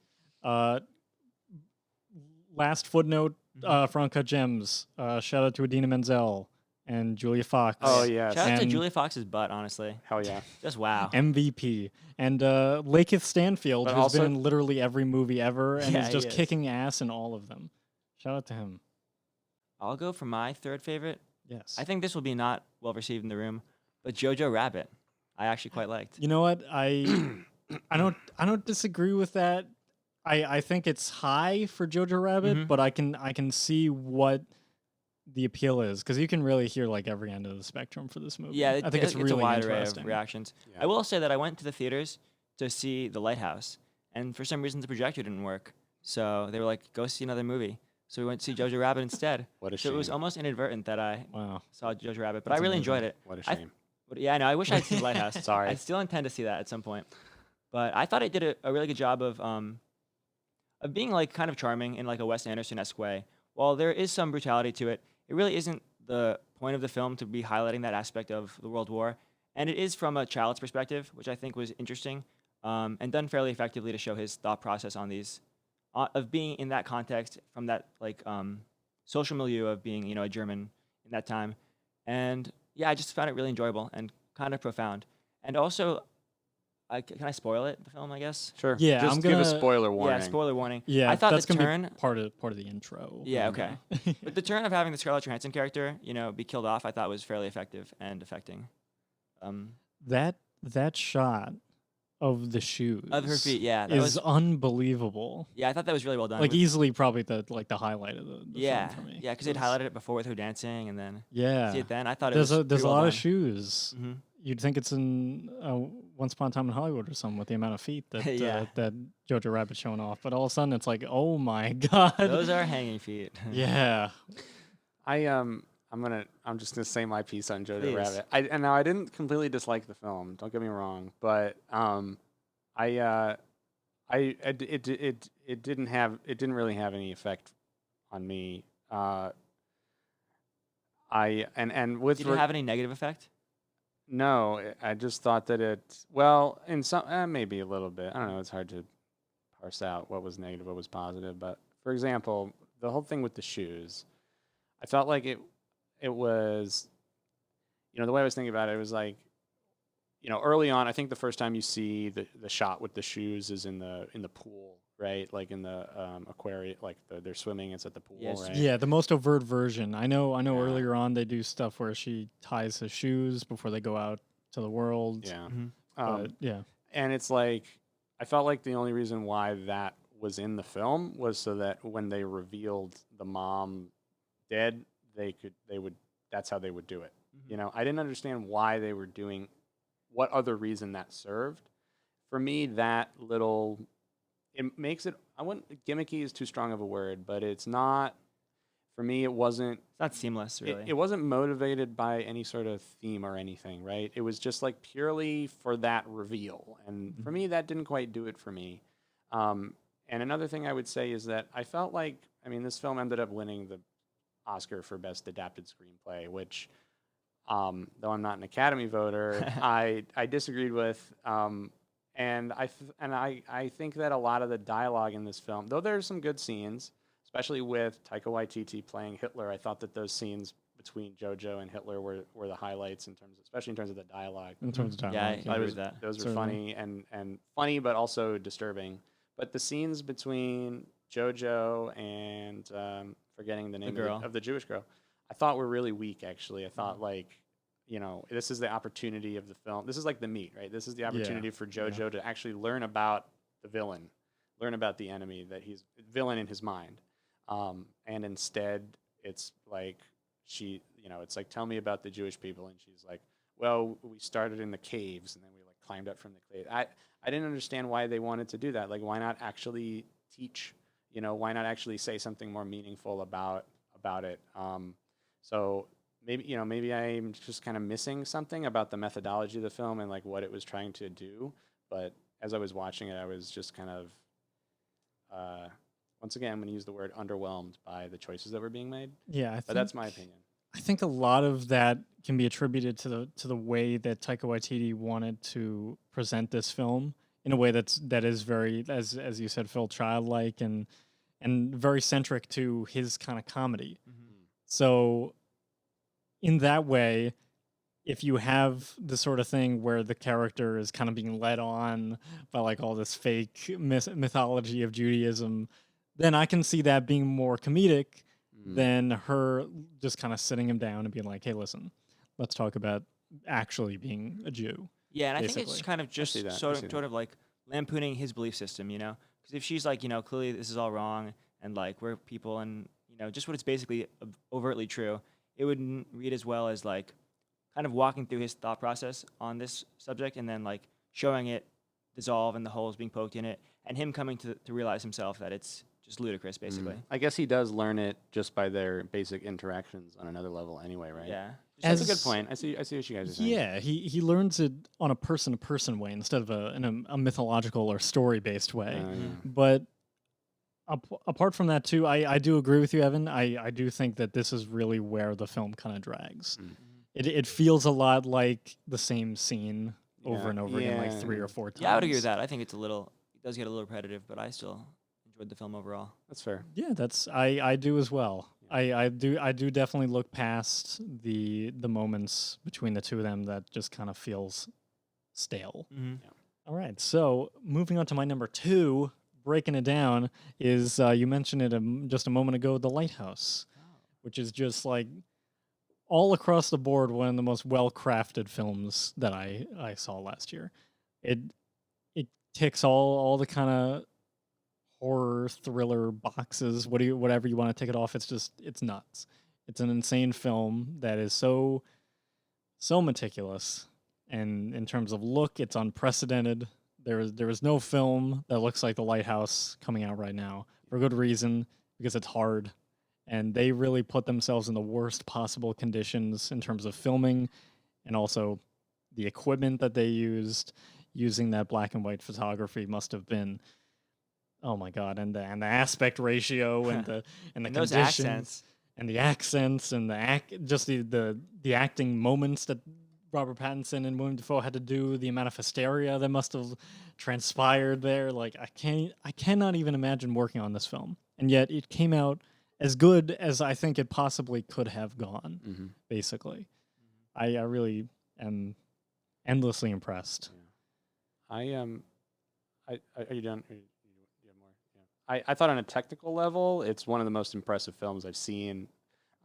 Last footnote for Uncut Gems. Shout out to Idina Menzel and Julia Fox. Oh yes. Shout out to And- Julia Fox's butt, honestly. Hell yeah. Just wow. MVP. And Lakeith Stanfield, But who's also- been in literally every movie ever and Yeah, is he just is. kicking ass in all of them. Shout out to him. I'll go for my third favorite. Yes. I think this will be not well received in the room, but Jojo Rabbit, I actually quite liked. You know what? I don't disagree with that. I think it's high for Jojo Rabbit, Mhm. but I can see what the appeal is because you can really hear like every end of the spectrum for this movie. Yeah, I think it's really a wide array interesting. of reactions. Yeah. I will say that I went to the theaters to see The Lighthouse, and for some reason the projector didn't work. So they were like, "Go see another movie." So we went to see Jojo Rabbit instead. What a So shame. it was almost inadvertent that I Wow. saw Jojo Rabbit, but That's I really amazing. enjoyed it. What a I- shame. But yeah, I know. I wish I'd seen The Lighthouse. Sorry. I still intend to see that at some point. But I thought it did a really good job of being like kind of charming in like a Wes Anderson-esque way. While there is some brutality to it, it really isn't the point of the film to be highlighting that aspect of the World War. And it is from a child's perspective, which I think was interesting and done fairly effectively to show his thought process on these, of being in that context from that like social milieu of being, you know, a German in that time. And yeah, I just found it really enjoyable and kind of profound. And also, can I spoil it, the film, I guess? Sure. Yeah, Just I'm give a gonna- spoiler warning. Yeah, spoiler warning. Yeah, I thought that's the gonna turn. be part of the intro. Yeah, okay. But the turn of having the Scarlett Johansson character, you know, be killed off, I thought was fairly effective and affecting. That shot of the shoes Of her feet, yeah, that is was. unbelievable. Yeah, I thought that was really well done. Like with- easily probably the highlight of the yeah, film for me. yeah, because they'd highlighted it before with her dancing, and then Yeah. see it then. I thought There's it was. a pretty well lot of done. shoes. Mhm. You'd think it's in Once Upon a Time in Hollywood or something with the amount of feet that Yeah. that Jojo Rabbit's showing off, but all of a sudden it's like, oh my god. Those are hanging feet. Yeah. I'm just gonna say my piece on Jojo Please. Rabbit. And now I didn't completely dislike the film. Don't get me wrong, but it didn't really have any effect on me. With Did it have any negative effect? no, I just thought that in some maybe a little bit. I don't know. It's hard to parse out what was negative, what was positive. But for example, the whole thing with the shoes, I felt like it was, the way I was thinking about it was like, early on, I think the first time you see the shot with the shoes is in the pool, right? Like in the aquarium, like they're swimming. It's at the pool, Yes. right? Yeah, the most overt version. I know Yeah. earlier on they do stuff where she ties his shoes before they go out to the world. Yeah. Mhm. But yeah. And it's like, I felt like the only reason why that was in the film was so that when they revealed the mom dead, that's how they would do it. Mhm. I didn't understand why they were doing, what other reason that served. For me, that little, it makes it, gimmicky is too strong of a word, but it's not, for me, it wasn't, It's not seamless, really. it wasn't motivated by any sort of theme or anything, right? It was just like purely for that reveal. And for me, that didn't quite do it for me. And another thing I would say is that I felt like, this film ended up winning the Oscar for Best Adapted Screenplay, which, though I'm not an Academy voter, I disagreed with. And I think that a lot of the dialogue in this film, though there's some good scenes, especially with Taika Waititi playing Hitler, I thought that those scenes between Jojo and Hitler were the highlights especially in terms of the dialogue. In terms of Yeah, dialogue. I agree with that. Those were Certainly. funny and funny, but also disturbing. But the scenes between Jojo and forgetting the name girl. of the Jewish girl, I thought were really weak. Actually, I thought like, this is the opportunity of the film. This is like the meat, right? This is the opportunity for JoJo to actually learn about the villain, learn about the enemy that he's villain in his mind. And instead, it's like it's like, tell me about the Jewish people, and she's like, well, we started in the caves, and then we like climbed up from the cave. I didn't understand why they wanted to do that. Like, why not actually teach? Why not actually say something more meaningful about it? So maybe I'm just kind of missing something about the methodology of the film and like what it was trying to do. But as I was watching it, I was just kind of, once again, I'm going to use the word underwhelmed by the choices that were being made. Yeah, But that's my opinion. I think a lot of that can be attributed to the way that Taika Waititi wanted to present this film in a way that is very, as you said, Phil, childlike and very centric to his kind of comedy. So in that way, if you have the sort of thing where the character is kind of being led on by like all this fake mythology of Judaism, then I can see that being more comedic than her just kind of sitting him down and being like, "Hey, listen, let's talk about actually being a Jew." Yeah, and I think basically. it's kind of just see that. sort of like lampooning his belief system, you know? Because if she's like, clearly this is all wrong, and like we're people, and just what it's basically overtly true, it wouldn't read as well as like kind of walking through his thought process on this subject, and then like showing it dissolve and the holes being poked in it, and him coming to realize himself that it's just ludicrous, basically. I guess he does learn it just by their basic interactions on another level, anyway, right? Yeah. That's a good point. I see what you guys are saying. Yeah, he learns it on a person-to-person way instead of in a mythological or story-based way. Yeah. But apart from that, too, I do agree with you, Evan. I do think that this is really where the film kind of drags. It feels a lot like the same scene over and over again, like 3 or 4 times. Yeah, I would agree with that. I think it does get a little repetitive, but I still enjoyed the film overall. That's fair. Yeah, I do as well. I do definitely look past the moments between the two of them that just kind of feels stale. All right, so moving on to my number 2, breaking it down, is you mentioned it just a moment ago, The Lighthouse, which is just like all across the board one of the most well-crafted films that I saw last year. It ticks all the kind of horror thriller boxes, whatever you want to tick it off. It's nuts. It's an insane film that is so meticulous, and in terms of look, it's unprecedented. There is no film that looks like The Lighthouse coming out right now, for good reason, because it's hard, and they really put themselves in the worst possible conditions in terms of filming, and also the equipment that they using that black and white photography must have been, oh my god, and the aspect ratio and the those conditions accents. and the accents and the acting moments that Robert Pattinson and Willem Dafoe had to do, the amount of hysteria that must have transpired there. Like I cannot even imagine working on this film, and yet it came out as good as I think it possibly could have gone. Basically, I really am endlessly impressed. Are you done? Do you have more? Yeah. I thought on a technical level, it's one of the most impressive films I've seen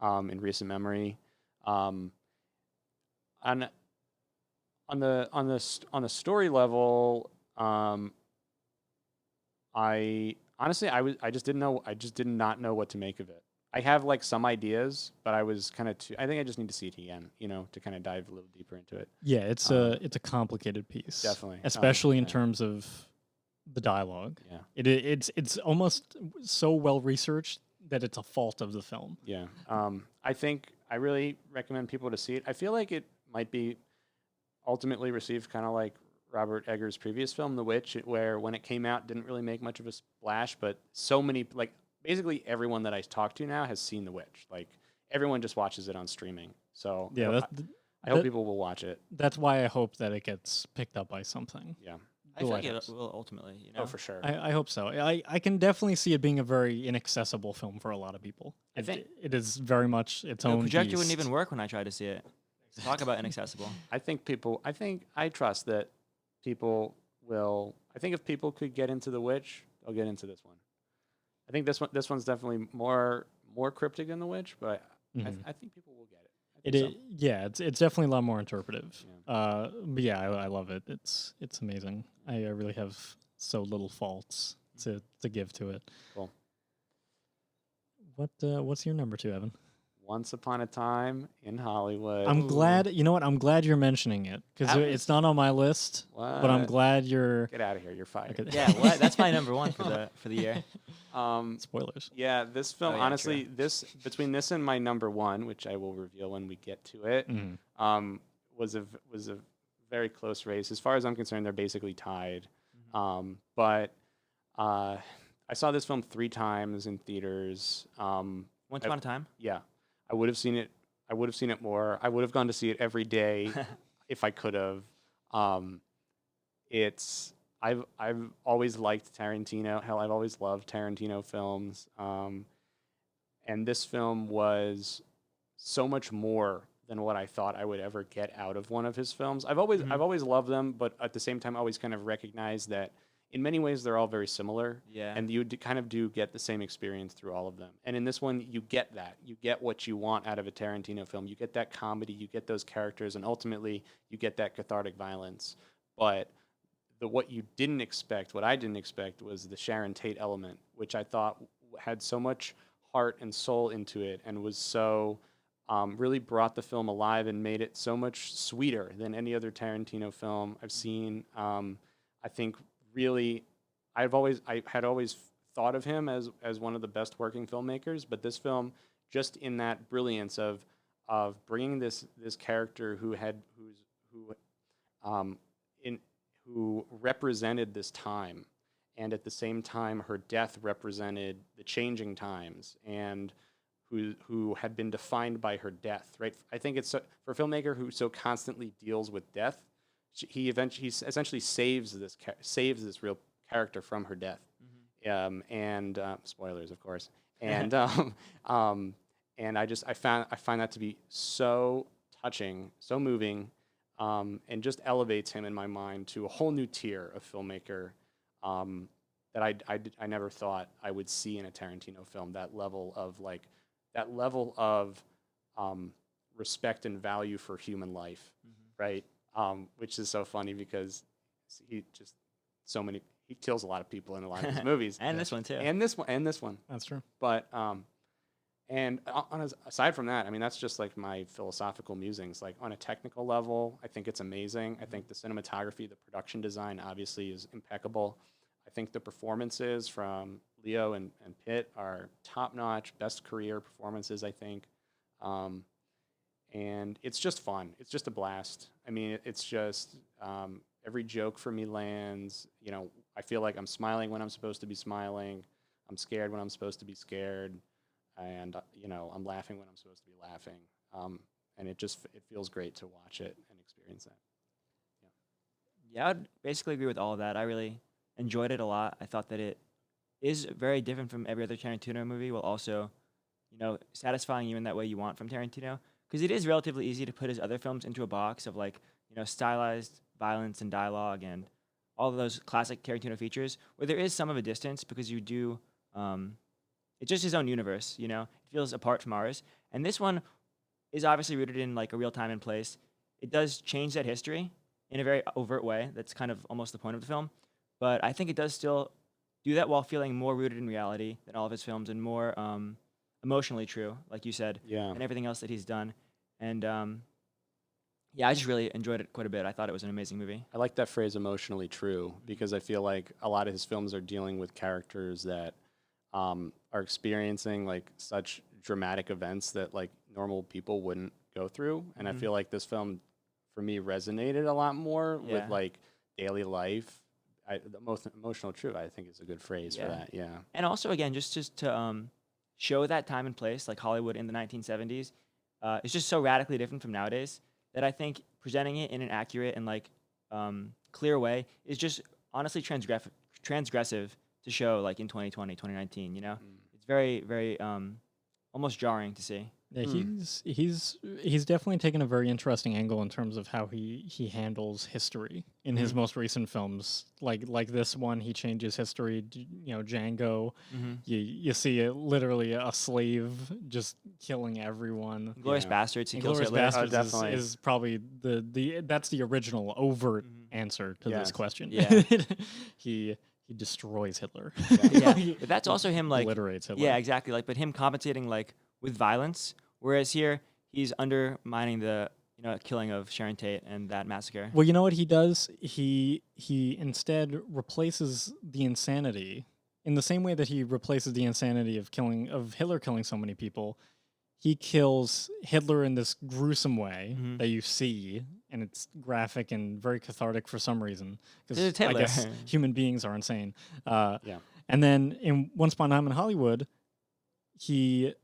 in recent memory. On the story level, I honestly I just did not know what to make of it. I have like some ideas, but I was kind of I think I just need to see it again, to kind of dive a little deeper into it. Yeah, it's a complicated piece, Definitely, especially in terms of the dialogue. Yeah, it's almost so well researched that it's a fault of the film. Yeah, I think I really recommend people to see it. I feel like it might be ultimately received kind of like Robert Eggers' previous film, The Witch, where when it came out didn't really make much of a splash, but so many, like basically everyone that I talk to now has seen The Witch. Like everyone just watches it on streaming. So yeah, I hope people will watch it. That's why I hope that it gets picked up by something. Yeah. I feel like it will ultimately, Oh, for sure. I hope so. I can definitely see it being a very inaccessible film for a lot of people. I think it is very much its own projector beast. wouldn't even work when I tried to see it. Talk about inaccessible. I trust that people will. I think if people could get into The Witch, they'll get into this one. I think this one's definitely more cryptic than The Witch, but Mhm. I think people will get it. I It, think it yeah, it's definitely a lot more interpretive. Yeah. But yeah, I love it. It's amazing. I really have so little faults to give to it. Cool. What's your number 2, Evan? Once Upon a Time in Hollywood. I'm Ooh. glad. You know what? I'm glad you're mentioning it because That it's was- not on my list. But I'm What? glad you're. Get out of here. You're fired. Okay. Yeah, what? That's my number 1 for the year. Spoilers. Yeah, this film, Oh, yeah, honestly, between this and my number 1, which I will reveal when we get to it, Mhm. was a very close race. As far as I'm concerned, they're basically tied. Mhm. But I saw this film 3 times in theaters. Once Upon a Time. Yeah, I would have seen it. I would have seen it more. I would have gone to see it every day if I could have. It's I've always liked Tarantino. Hell, I've always loved Tarantino films. And this film was so much more than what I thought I would ever get out of one of his films. I've always loved them, but at the same time, I always kind of recognized that in many ways they're all very similar. Yeah. And you kind of do get the same experience through all of them. And in this one, you get that. You get what you want out of a Tarantino film. You get that comedy, you get those characters, and ultimately you get that cathartic violence. But what you didn't expect, what I didn't expect, was the Sharon Tate element, which I thought had so much heart and soul into it, and was so really brought the film alive and made it so much sweeter than any other Tarantino film I've seen. I think really, I had always thought of him as one of the best working filmmakers, but this film, just in that brilliance of bringing this character who represented this time, and at the same time her death represented the changing times, and who had been defined by her death, right? I think it's for a filmmaker who so constantly deals with death, he essentially saves this real character from her death. And spoilers, of course. And and I find that to be so touching, so moving, and just elevates him in my mind to a whole new tier of filmmaker that I never thought I would see in a Tarantino film. That level of respect and value for human life, right? Which is so funny because he kills a lot of people in a lot of his movies, And this one too. and this one. That's true. But aside from that, I mean, that's just like my philosophical musings. Like on a technical level, I think it's amazing. I think the cinematography, the production design, obviously is impeccable. I think the performances from Leo and Pitt are top notch, best career performances, I think. And it's just fun. It's just a blast. I mean, it's just every joke for me lands. You know, I feel like I'm smiling when I'm supposed to be smiling. I'm scared when I'm supposed to be scared. And I'm laughing when I'm supposed to be laughing, and it feels great to watch it and experience that. Yeah, I would basically agree with all of that. I really enjoyed it a lot. I thought that it is very different from every other Tarantino movie, while also, satisfying you in that way you want from Tarantino. Because it is relatively easy to put his other films into a box of stylized violence and dialogue and all of those classic Tarantino features, where there is some of a distance because you do. It's just his own universe, It feels apart from ours. And this one is obviously rooted in a real time and place. It does change that history in a very overt way. That's kind of almost the point of the film. But I think it does still do that while feeling more rooted in reality than all of his films and more emotionally true, like you said, Yeah. and everything else that he's done. And I just really enjoyed it quite a bit. I thought it was an amazing movie. I like that phrase, emotionally true, because I feel like a lot of his films are dealing with characters that are experiencing such dramatic events that normal people wouldn't go through. And I feel like this film, for me, resonated a lot more with daily life. The most emotional true, I think, is a good phrase for that. Yeah. And also, again, just to show that time and place, like Hollywood in the 1970s, it's just so radically different from nowadays that I think presenting it in an accurate and clear way is just honestly transgressive to show in 2020, 2019, It's very, very almost jarring to see. Yeah, he's definitely taken a very interesting angle in terms of how he handles history in his most recent films. Like this one, he changes history. Django. Mm-hmm. You see literally a slave just killing everyone. Glorious Yeah. Bastards. He kills Inglourious Hitler. Bastards definitely. is probably that's the original overt Mhm. answer to Yes. this question. Yeah. he destroys Hitler. Yeah, He but that's also him like obliterates Hitler. yeah, exactly. Like, but him compensating like with violence, whereas here he's undermining the killing of Sharon Tate and that massacre. Well, you know what he does? He instead replaces the insanity in the same way that he replaces the insanity of Hitler killing so many people. He kills Hitler in this gruesome way Mhm. that you see, and it's graphic and very cathartic for some reason. Because It's I Hitler. guess human beings are insane. Yeah. And then in Once Upon a Time in Hollywood, he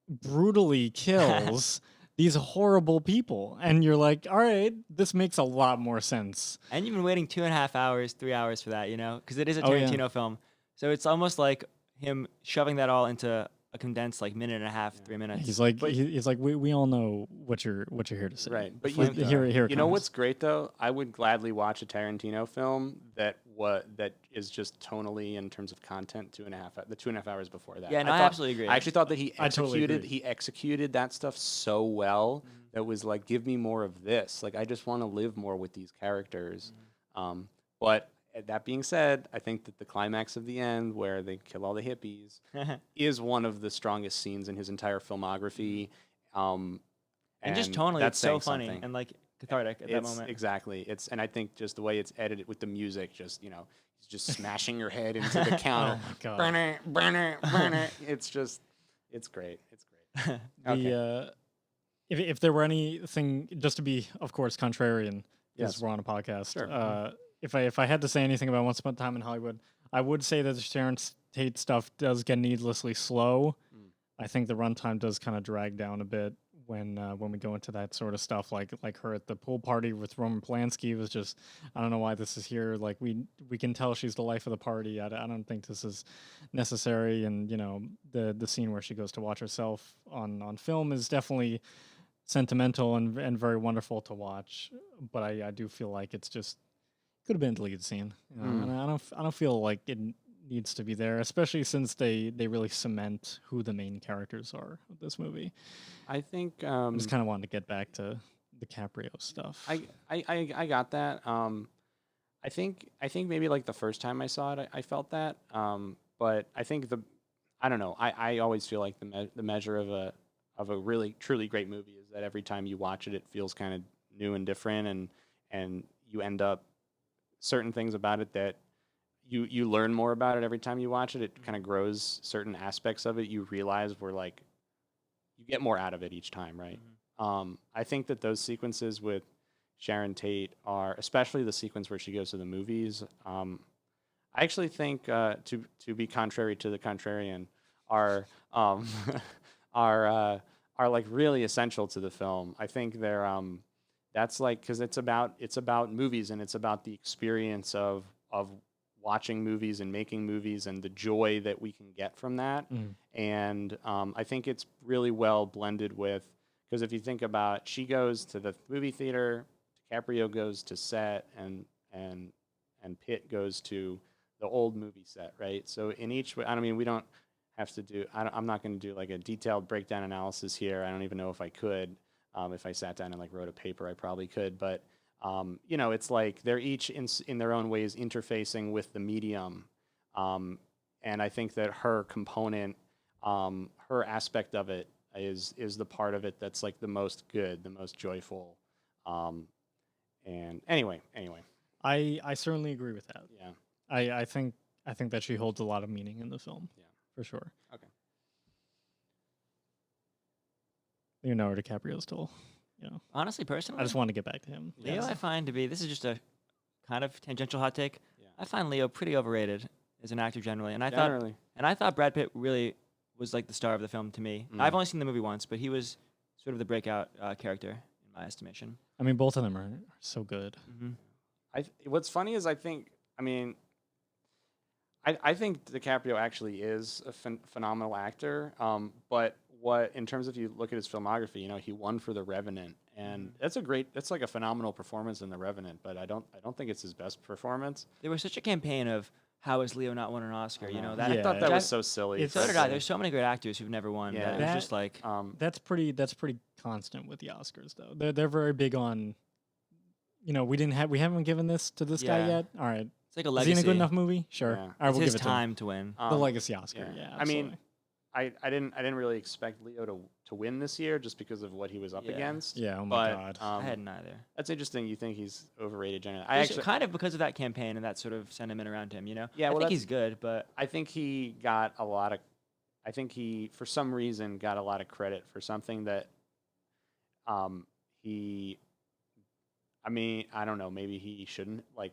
brutally kills these horrible people, and you're like, all right, this makes a lot more sense. And you've been waiting 2.5 hours, 3 hours for that, because it is a Oh, yeah. Tarantino film. So it's almost like him shoving that all into a condensed like minute and a half, 3 minutes. He's like, But- he's like, we all know what you're here to say. Right, but Flame- here it you know comes. what's great though? I would gladly watch a Tarantino film that is just tonally in terms of content the 2.5 hours before that. Yeah, no, I absolutely agree. I actually thought that he I totally executed agree. he executed that stuff so well Mm-hmm. that was like, give me more of this. Like, I just want to live more with these characters. Mm-hmm. But that being said, I think that the climax of the end, where they kill all the hippies, is one of the strongest scenes in his entire filmography. and just tonally, that's it's so saying funny something. and like cathartic at that moment. Exactly. And I think just the way it's edited with the music, just he's just smashing your head into the counter. Oh my god. Burn it, burn it, burn it. It's great. It's great. Okay. If there were anything, just to be, of course, contrarian, because Yes. we're on a podcast. Sure. If I had to say anything about Once Upon a Time in Hollywood, I would say that the Sharon Tate stuff does get needlessly slow. I think the runtime does kind of drag down a bit when we go into that sort of stuff, like her at the pool party with Roman Polanski was just, I don't know why this is here. Like we can tell she's the life of the party. I don't think this is necessary. And the scene where she goes to watch herself on film is definitely sentimental and very wonderful to watch. But I do feel like it's just could have been a deleted scene. And I don't feel like it needs to be there, especially since they really cement who the main characters are of this movie. I think I just kind of wanted to get back to the DiCaprio stuff. I got that. I think maybe like the first time I saw it, I felt that. But I think I don't know. I always feel like the measure of a really truly great movie is that every time you watch it, it feels kind of new and different, and you end up certain things about it that you learn more about it every time you watch it. It kind of grows certain aspects of it. You realize you get more out of it each time, right? I think that those sequences with Sharon Tate are, especially the sequence where she goes to the movies. I actually think, to be contrary to the contrarian, are are like really essential to the film. I think they're that's like, because it's about movies, and it's about the experience of watching movies and making movies and the joy that we can get from that. And I think it's really well blended with, because if you think about, she goes to the movie theater, DiCaprio goes to set, and Pitt goes to the old movie set, right? So in each, I mean, we don't have to do, I'm not going to do like a detailed breakdown analysis here. I don't even know if I could. If I sat down and like wrote a paper, I probably could. But it's like they're each in their own ways interfacing with the medium, and I think that her component, her aspect of it is the part of it that's like the most good, the most joyful. And anyway, I certainly agree with that. yeah, I think that she holds a lot of meaning in the film. Yeah. For sure. Okay. Leonardo DiCaprio still, Honestly, personally, I just want to get back to him. Leo, Yes. I find to be, this is just a kind of tangential hot take. Yeah. I find Leo pretty overrated as an actor generally, and I generally. thought Brad Pitt really was like the star of the film to me. I've Mm. only seen the movie once, but he was sort of the breakout character in my estimation. I mean, both of them are so good. What's funny is I think DiCaprio actually is a phenomenal actor. But what in terms of you look at his filmography, you know, he won for The Revenant, and that's like a phenomenal performance in The Revenant. But I don't think it's his best performance. There was such a campaign of how has Leo not won an Oscar? You know that. I Yeah, thought that which was so silly. it's- So did I. There's so many great actors who've never won. Yeah. That it was That- just like That's pretty constant with the Oscars though. They're very big on, you know, we haven't given this to this guy Yeah. yet. All right, it's like a is legacy. he in a good enough movie? Sure. Yeah. All right, It's we'll his give it to him. time to win. The legacy Oscar. Yeah, I mean, absolutely. I didn't really expect Leo to win this year just because of what he was up Yeah. against. Yeah. Oh my But God. I hadn't either. that's interesting. You think he's overrated generally? I Just actually kind of because of that campaign and that sort of sentiment around him. You know. Yeah, I well, think that's- he's good, but I think he got a lot of. I think he, for some reason, got a lot of credit for something that, he. I mean, I don't know. Maybe he shouldn't. Like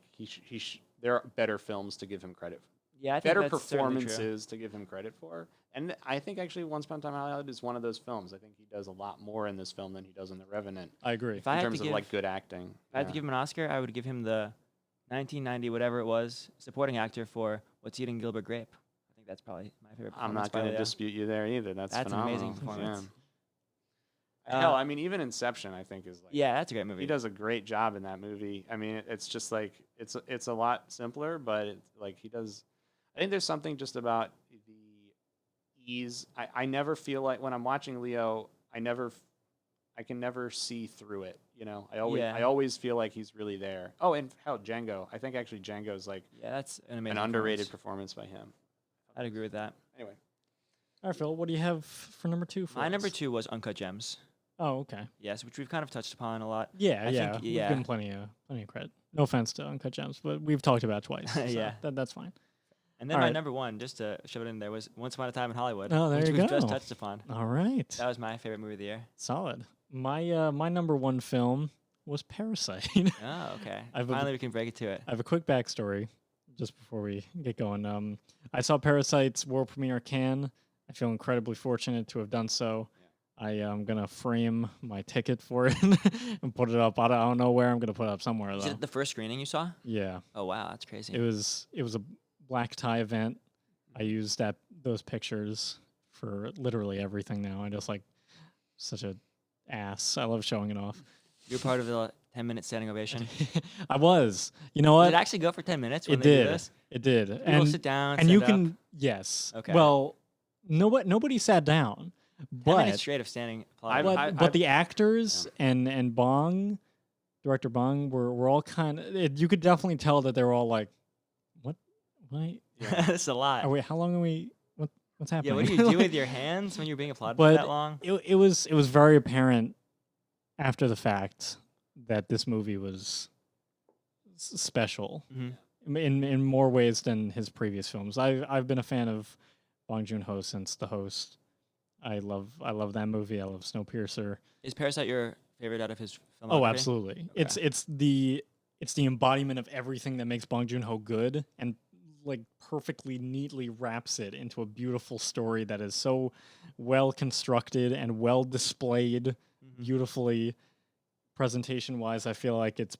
there are better films to give him credit. yeah, I think Better that's certainly true. performances to give him credit for. And I think actually Once Upon a Time in Hollywood is one of those films. I think he does a lot more in this film than he does in The Revenant I agree. If I in had terms to of give, like good acting. if I had to give him an Oscar, I would give him the 1990 whatever it was supporting actor for What's Eating Gilbert Grape. I think that's probably my favorite. I'm performance not by going to Leo. dispute you there either. That's That's an amazing phenomenal. performance. Yeah. Hell, I mean, even Inception, I think is like Yeah, that's a great movie. he does a great job in that movie. I mean, it's just like it's a lot simpler, but it's like he does. I think there's something just about the ease. I never feel like when I'm watching Leo, I can never see through it. You know, Yeah. I always feel like he's really there. Oh, and hell, Django. I think actually Django's like Yeah, that's an an amazing. underrated performance by him. I'd agree with that. Anyway, All right, Phil. What do you have for number two? For My us? number 2 was Uncut Gems. Oh, okay. Yes, which we've kind of touched upon a lot. Yeah, I yeah. think- We've yeah. given plenty of credit. No offense to Uncut Gems, but we've talked about it twice. so Yeah. that's fine. And then All my right. number 1, just to shove it in there, was Once Upon a Time in Hollywood. Oh, there which you we've just go. touched upon. All right. That was my favorite movie of the year. Solid. My number one film was Parasite. Oh, okay. I've a- Finally, we can break it to it. I have a quick backstory just before we get going. I saw Parasite's world premiere at Cannes. I feel incredibly fortunate to have done so. I am gonna frame my ticket for it and put it up. I don't know where I'm gonna put it up somewhere Is though. it the first screening you saw? Yeah, Oh, wow. That's crazy. it was a black tie event. I used those pictures for literally everything now. I just like such a ass. I love showing it off. You're part of the 10-minute standing ovation. I was. You know Did what? it actually go for 10 minutes when It they do did. this? It did. People And sit down, and you stand can up. yes. Okay. Well, nobody sat down, 10 but minutes straight of standing applauding. but the actors and Bong, director Bong, were all kind of. You could definitely tell that they were all like, "What? Why? That's a lot. Wait, how long are we? What's happening?" Yeah, what do you do with your hands when you're being applauded for But that long? it was very apparent after the fact that this movie was special Mhm. in more ways than his previous films. I've been a fan of Bong Joon-ho since The Host. I love that movie. I love Snowpiercer. Is Parasite your favorite out of his filmography? Oh, absolutely. It's the embodiment of everything that makes Bong Joon-ho good, and like perfectly neatly wraps it into a beautiful story that is so well constructed and well displayed Mhm. beautifully presentation wise. I feel like it's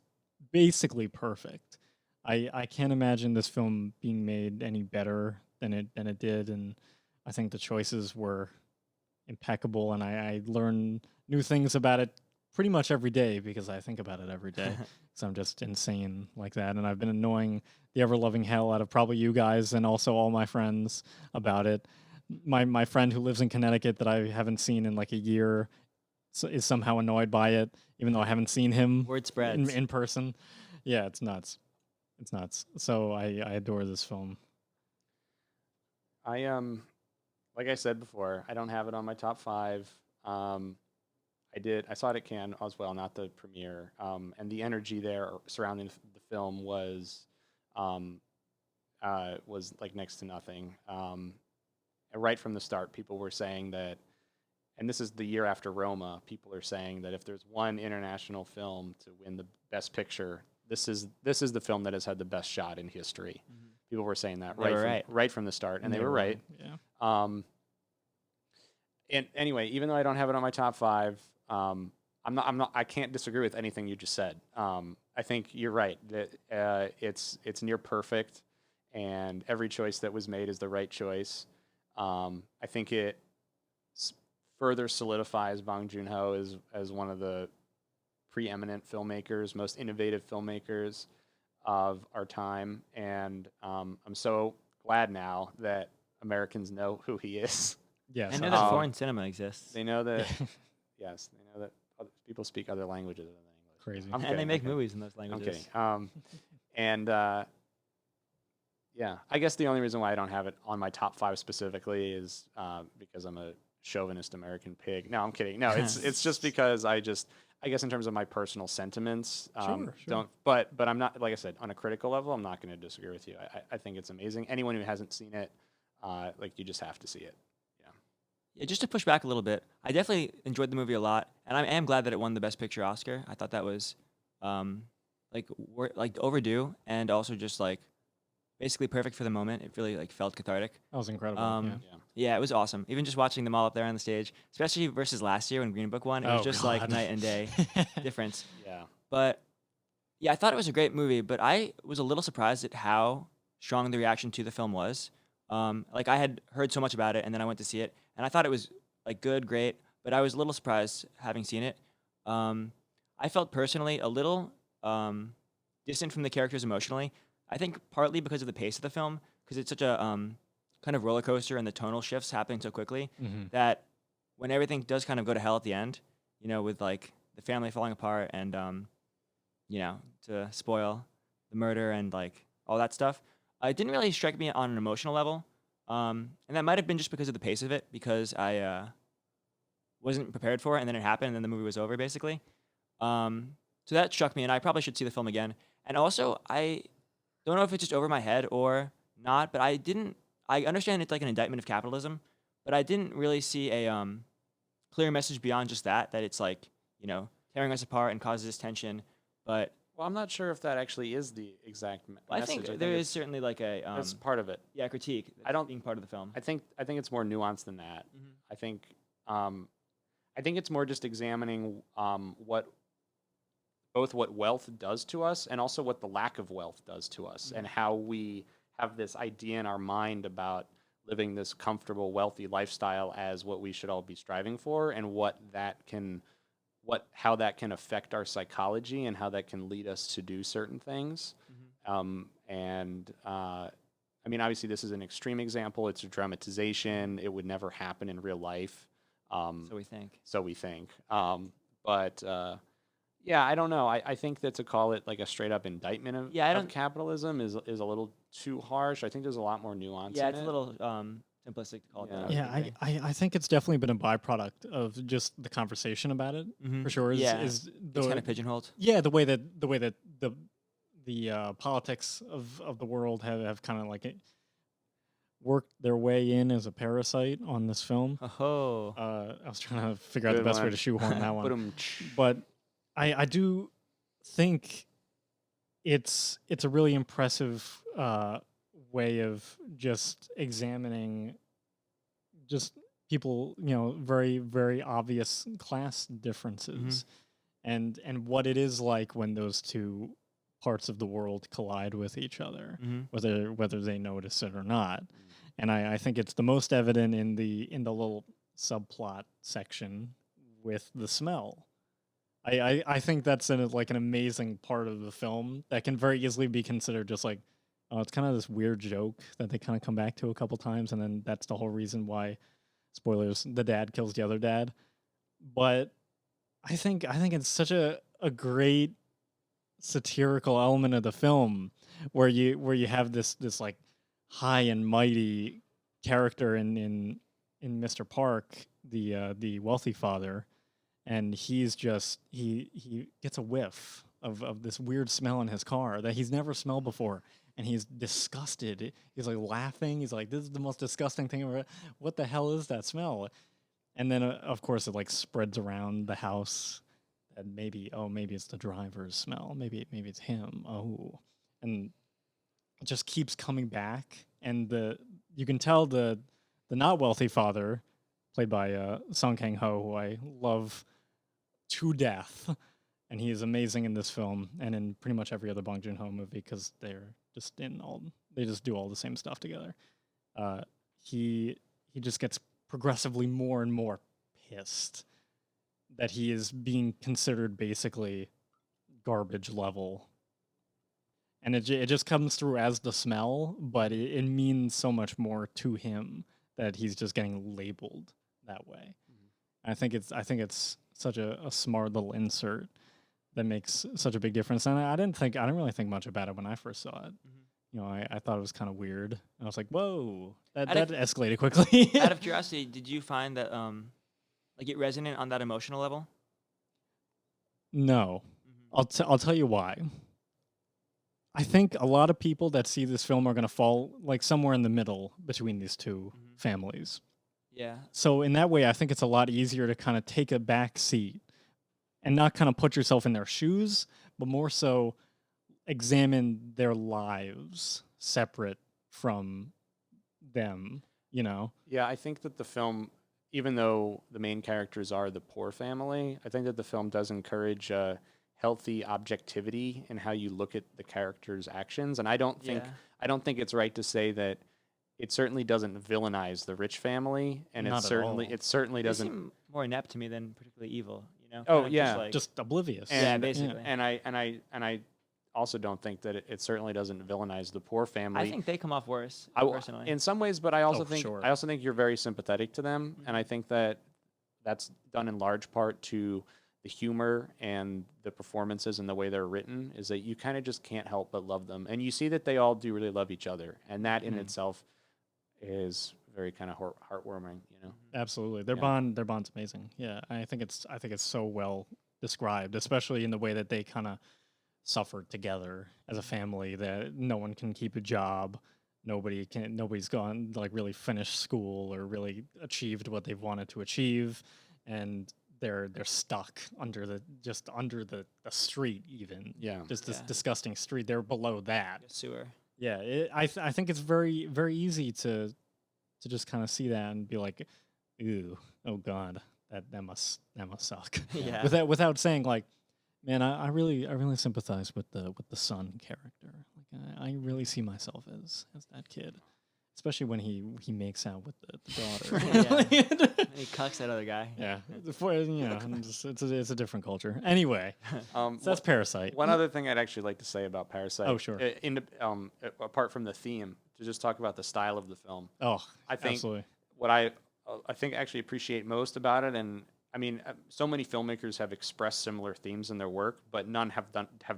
basically perfect. I can't imagine this film being made any better than it did, and I think the choices were impeccable, and I learn new things about it pretty much every day because I think about it every day. So I'm just insane like that, and I've been annoying the ever-loving hell out of probably you guys and also all my friends about it. My friend who lives in Connecticut that I haven't seen in like a year is somehow annoyed by it, even though I haven't seen him Word spreads. in person. Yeah, it's nuts. It's nuts. So I adore this film. I like I said before, I don't have it on my top 5. I saw it at Cannes as well, not the premiere. And the energy there surrounding the film was like next to nothing. And right from the start, people were saying that, and this is the year after Roma. People are saying that if there's one international film to win the Best Picture, this is the film that has had the best shot in history. Mhm. People were saying that They were right from the start, and they were right. Yeah. And anyway, even though I don't have it on my top 5, I can't disagree with anything you just said. I think you're right that it's near perfect, and every choice that was made is the right choice. I think it further solidifies Bong Joon-ho as one of the preeminent filmmakers, most innovative filmmakers of our time, and I'm so glad now that Americans know who he is. Yes, I know that absolutely. foreign cinema exists. They know that, yes, they know that people speak other languages other than English. Crazy. I'm And they kidding, make I'm kidding. movies in those I'm languages. kidding. And yeah, I guess the only reason why I don't have it on my top 5 specifically is because I'm a chauvinist American pig. No, I'm kidding. No, it's just because I guess in terms of my personal sentiments, Sure. don't. But I'm not, like I said, on a critical level, I'm not going to disagree with you. I think it's amazing. Anyone who hasn't seen it, like you just have to see it. Yeah, just to push back a little bit, I definitely enjoyed the movie a lot, and I am glad that it won the Best Picture Oscar. I thought that was, like overdue, and also just like basically perfect for the moment. It really like felt cathartic. That was incredible. Um, Yeah, it was awesome. Even just watching them all up there on the stage, especially versus last year when Green Book won, it was Oh, just like God. night and day difference. Yeah. But yeah, I thought it was a great movie, but I was a little surprised at how strong the reaction to the film was. Like I had heard so much about it, and then I went to see it, and I thought it was like good, great, but I was a little surprised having seen it. I felt personally a little distant from the characters emotionally. I think partly because of the pace of the film, because it's such a kind of roller coaster, and the tonal shifts happening so quickly Hmm. that when everything does kind of go to hell at the end, with like the family falling apart and to spoil the murder and like all that stuff, it didn't really strike me on an emotional level. And that might have been just because of the pace of it, because I wasn't prepared for it, and then it happened, and then the movie was over basically. So that struck me, and I probably should see the film again. And also, I don't know if it's just over my head or not, but I understand it's like an indictment of capitalism, but I didn't really see a clear message beyond just that it's like, tearing us apart and causes this tension. But Well, I'm not sure if that actually is the exact I message. think there is certainly like a that's part of it. critique. I don't- being part of the film. I think it's more nuanced than that. Mhm. I think it's more just examining what wealth does to us, and also what the lack of wealth does to us, and how we have this idea in our mind about living this comfortable, wealthy lifestyle as what we should all be striving for, and how that can affect our psychology, and how that can lead us to do certain things. I mean, obviously, this is an extreme example. It's a dramatization. It would never happen in real life. So we think. So we think. Yeah, I don't know. I think that to call it like a straight up indictment of, Yeah, I of don't- capitalism is a little too harsh. I think there's a lot more nuance. Yeah, in it's it. a little simplistic to call it Yeah. that. Yeah, I think it's definitely been a byproduct of just the conversation about it, for sure. Yeah, Is it's kind of pigeonholed. yeah, the way that the politics of the world have kind of like worked their way in as a parasite on this film. Oh, I was trying to figure out the Good best way one. to shoehorn that one, Ba-dum-tsh. but I do think it's a really impressive way of just examining just people, very very obvious class differences, and what it is like when those two parts of the world collide with each other, whether they notice it or not. And I think it's the most evident in the little subplot section with the smell. I think that's like an amazing part of the film that can very easily be considered just like, oh, it's kind of this weird joke that they kind of come back to a couple times, and then that's the whole reason why, spoilers, the dad kills the other dad. But I think it's such a great satirical element of the film where you have this like high and mighty character in Mr. Park, the wealthy father, and he's just he gets a whiff of this weird smell in his car that he's never smelled before, and he's disgusted. He's like laughing. He's like, "This is the most disgusting thing ever. What the hell is that smell?" And then of course it like spreads around the house that maybe it's the driver's smell. Maybe it's him. Oh, and it just keeps coming back, and you can tell the not wealthy father, played by Song Kang Ho, who I love to death, and he is amazing in this film and in pretty much every other Bong Joon-ho movie because they just do all the same stuff together. He just gets progressively more and more pissed that he is being considered basically garbage level. And it just comes through as the smell, but it means so much more to him that he's just getting labeled that way. I think it's such a smart little insert that makes such a big difference. And I didn't really think much about it when I first saw it. You know, I thought it was kind of weird. I was like, whoa, that escalated quickly. Out of curiosity, did you find that like it resonant on that emotional level? No, I'll tell you why. I think a lot of people that see this film are going to fall like somewhere in the middle between these two families. Yeah. So in that way, I think it's a lot easier to kind of take a back seat and not kind of put yourself in their shoes, but more so examine their lives separate from them, you know? Yeah, I think that the film, even though the main characters are the poor family, I think that the film does encourage healthy objectivity in how you look at the characters' actions. And I don't think it's right to say that it certainly doesn't villainize the rich family, and Not at all. it certainly They doesn't. seem more inept to me than particularly evil. You know? Oh, Kind of yeah. Just oblivious. Yeah, basically. And I also don't think that it certainly doesn't villainize the poor family. I think they come off worse personally. In some ways, but I also Oh, think sure. you're very sympathetic to them, and I think that that's done in large part to the humor and the performances and the way they're written. Is that you kind of just can't help but love them, and you see that they all do really love each other, and that in itself is very kind of heartwarming. You know, Absolutely. Their Yeah. bond's amazing. Yeah, I think it's so well described, especially in the way that they kind of suffered together as a family, that no one can keep a job, nobody's gone like really finished school or really achieved what they've wanted to achieve, and they're stuck under the street, even. Yeah. Just this Yeah. disgusting street. They're below that. A sewer. Yeah, I think it's very, very easy to just kind of see that and be like, "Ooh, oh God, that must suck." Yeah. Without saying like, "Man, I really sympathize with the son character. Like, I really see myself as that kid, especially when he makes out with the daughter." He cucks that other guy. Yeah, it's a different culture. Anyway, so that's Parasite. One other thing I'd actually like to say about Parasite. Oh, sure. Apart from the theme, to just talk about the style of the film. Oh, I think absolutely. what I think actually appreciate most about it, and I mean, so many filmmakers have expressed similar themes in their work, but none have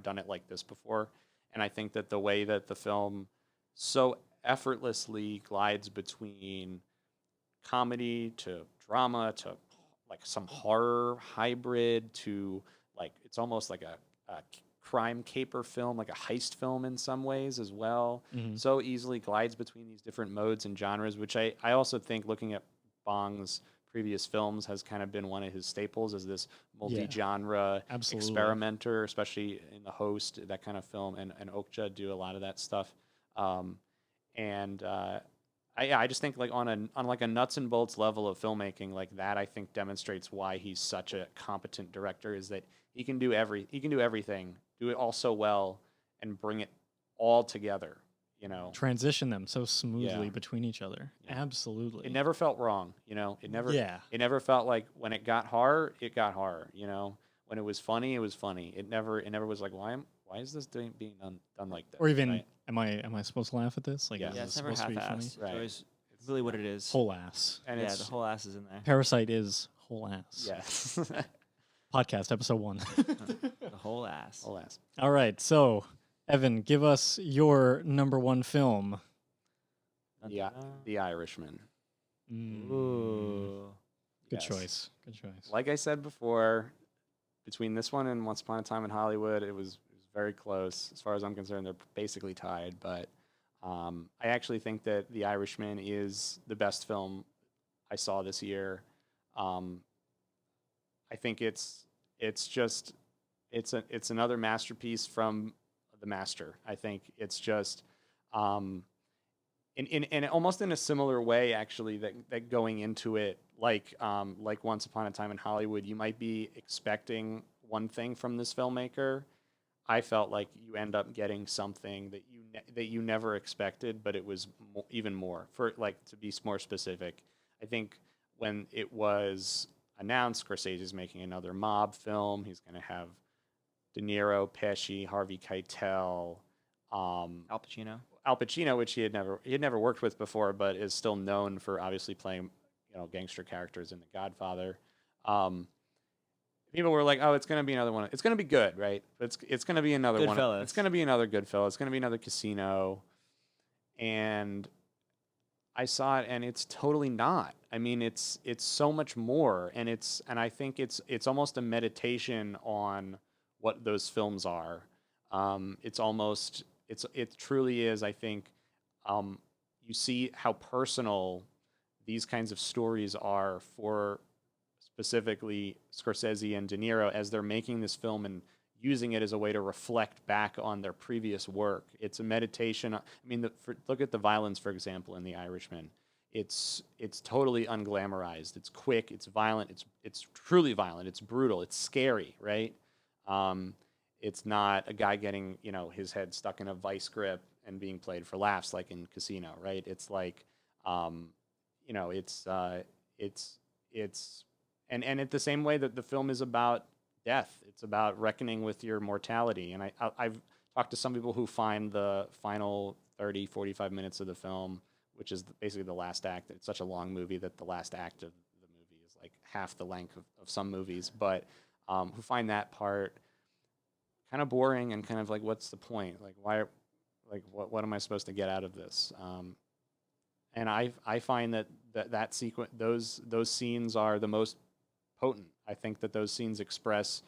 done it like this before. And I think that the way that the film so effortlessly glides between comedy to drama to like some horror hybrid to like it's almost like a crime caper film, like a heist film in some ways as well. So easily glides between these different modes and genres, which I also think, looking at Bong's previous films, has kind of been one of his staples as this multi-genre Absolutely. experimenter, especially in The Host, that kind of film, and Okja do a lot of that stuff. I just think like on like a nuts and bolts level of filmmaking like that, I think demonstrates why he's such a competent director, is that he can do everything, do it all so well, and bring it all together. You know, Transition them so smoothly Yeah. between each other. Absolutely. it never felt wrong. You know, it never felt like when it got horror, it got horror. You know, when it was funny, it was funny. It never was like, why is this being done like this? Or even, right? am I supposed to laugh at this? Like, Yeah. is Yeah, this it's never supposed to be funny? half-assed. Right. It's always really what it is. Whole ass. And yeah, it's the whole ass is in there. Parasite is whole ass. yes, Podcast episode 1. The whole ass. whole ass. All right, so Evan, give us your number 1 film. The Irishman. Ooh. Good Yes. choice. Good choice. Like I said before, between this one and Once Upon a Time in Hollywood, it was very close. As far as I'm concerned, they're basically tied. But I actually think that The Irishman is the best film I saw this year. I think it's another masterpiece from the master. I think it's just in almost in a similar way, actually, that going into it, like Once Upon a Time in Hollywood, you might be expecting one thing from this filmmaker. I felt like you end up getting something that you never expected, but it was even more. For like, to be more specific, I think when it was announced Scorsese's making another mob film. He's going to have De Niro, Pesci, Harvey Keitel, Al Pacino. Al Pacino, which he had never worked with before, but is still known for obviously playing gangster characters in The Godfather. People were like, "Oh, it's going to be another one. It's going to be good, right? But it's going to be another one. Goodfellas. It's going to be another Goodfellas. It's going to be another Casino." And I saw it, and it's totally not. I mean, it's so much more, and I think it's almost a meditation on what those films are. It truly is. I think you see how personal these kinds of stories are for specifically Scorsese and De Niro as they're making this film and using it as a way to reflect back on their previous work. It's a meditation. I mean, look at the violence, for example, in The Irishman. It's totally unglamorized. It's quick. It's violent. It's truly violent. It's brutal. It's scary, right? It's not a guy getting his head stuck in a vice grip and being played for laughs like in Casino, right? It's like it's and it's the same way that the film is about death. It's about reckoning with your mortality. And I've talked to some people who find the final 30, 45 minutes of the film, which is basically the last act. It's such a long movie that the last act of the movie is like half the length of some movies, but who find that part kind of boring and kind of like, what's the point? Like, why? Like, what am I supposed to get out of this? And I find that sequence, those scenes are the most potent. I think that those scenes express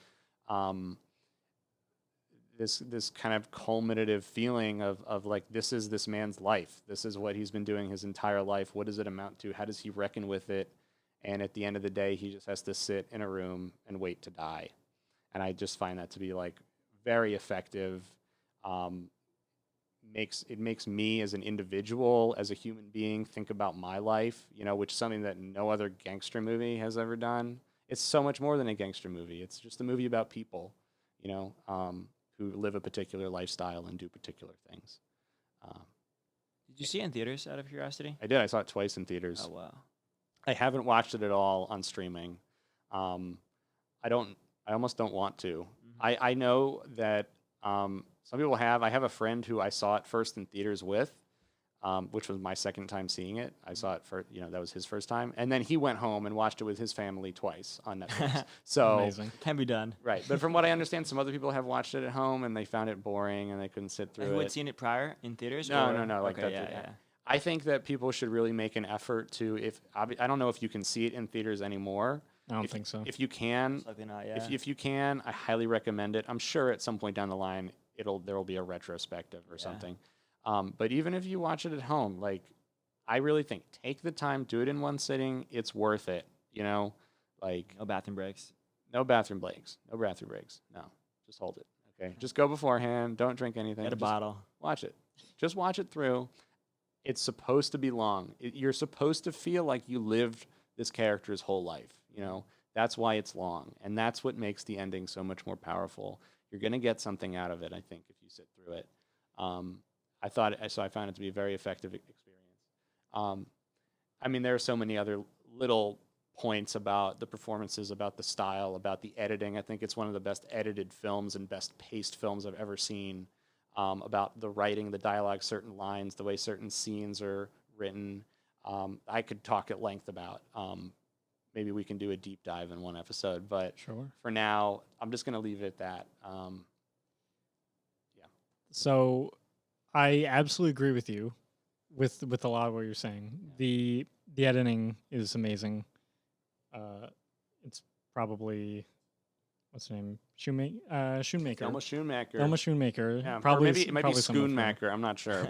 this kind of culminative feeling of like, this is this man's life. This is what he's been doing his entire life. What does it amount to? How does he reckon with it? And at the end of the day, he just has to sit in a room and wait to die. And I just find that to be like very effective. It makes me as an individual, as a human being, think about my life, which is something that no other gangster movie has ever done. It's so much more than a gangster movie. It's just a movie about people, who live a particular lifestyle and do particular things. Did you see it in theaters, out of curiosity? I did. I saw it twice in theaters. Oh, wow. I haven't watched it at all on streaming. I almost don't want to. Mhm. I know that some people have. I have a friend who I saw it first in theaters with, which was my second time seeing it. I saw it for that was his first time, and then he went home and watched it with his family twice on Netflix. So Amazing. Can be done. right, but from what I understand, some other people have watched it at home and they found it boring and they couldn't sit through Who it. had seen it prior in theaters? No, or? no. Like okay, that. yeah. I think that people should really make an effort to. I don't know if you can see it in theaters anymore. I don't think so. If you can, Most likely not, yeah. if you can, I highly recommend it. I'm sure at some point down the line there will be a retrospective or Yeah. something. But even if you watch it at home, like I really think take the time, do it in one sitting. It's worth it. Like No bathroom breaks. no bathroom breaks. No bathroom breaks. No, just hold it. Okay, just go beforehand. Don't drink anything. Get a Just bottle. watch it. Just watch it through. It's supposed to be long. You're supposed to feel like you lived this character's whole life. That's why it's long, and that's what makes the ending so much more powerful. You're gonna get something out of it, I think, if you sit through it. I found it to be a very effective experience. I mean, there are so many other little points about the performances, about the style, about the editing. I think it's one of the best edited films and best paced films I've ever seen. About the writing, the dialogue, certain lines, the way certain scenes are written. I could talk at length about. Maybe we can do a deep dive in one episode, but Sure. for now, I'm just going to leave it at that. So I absolutely agree with you with a lot of what you're saying. The editing is amazing. It's probably what's her name? Schoonmaker. Thelma Schoonmaker. Thelma Schoonmaker. Yeah, Probably or maybe it might be probably some of them. Schoonmaker. I'm not sure.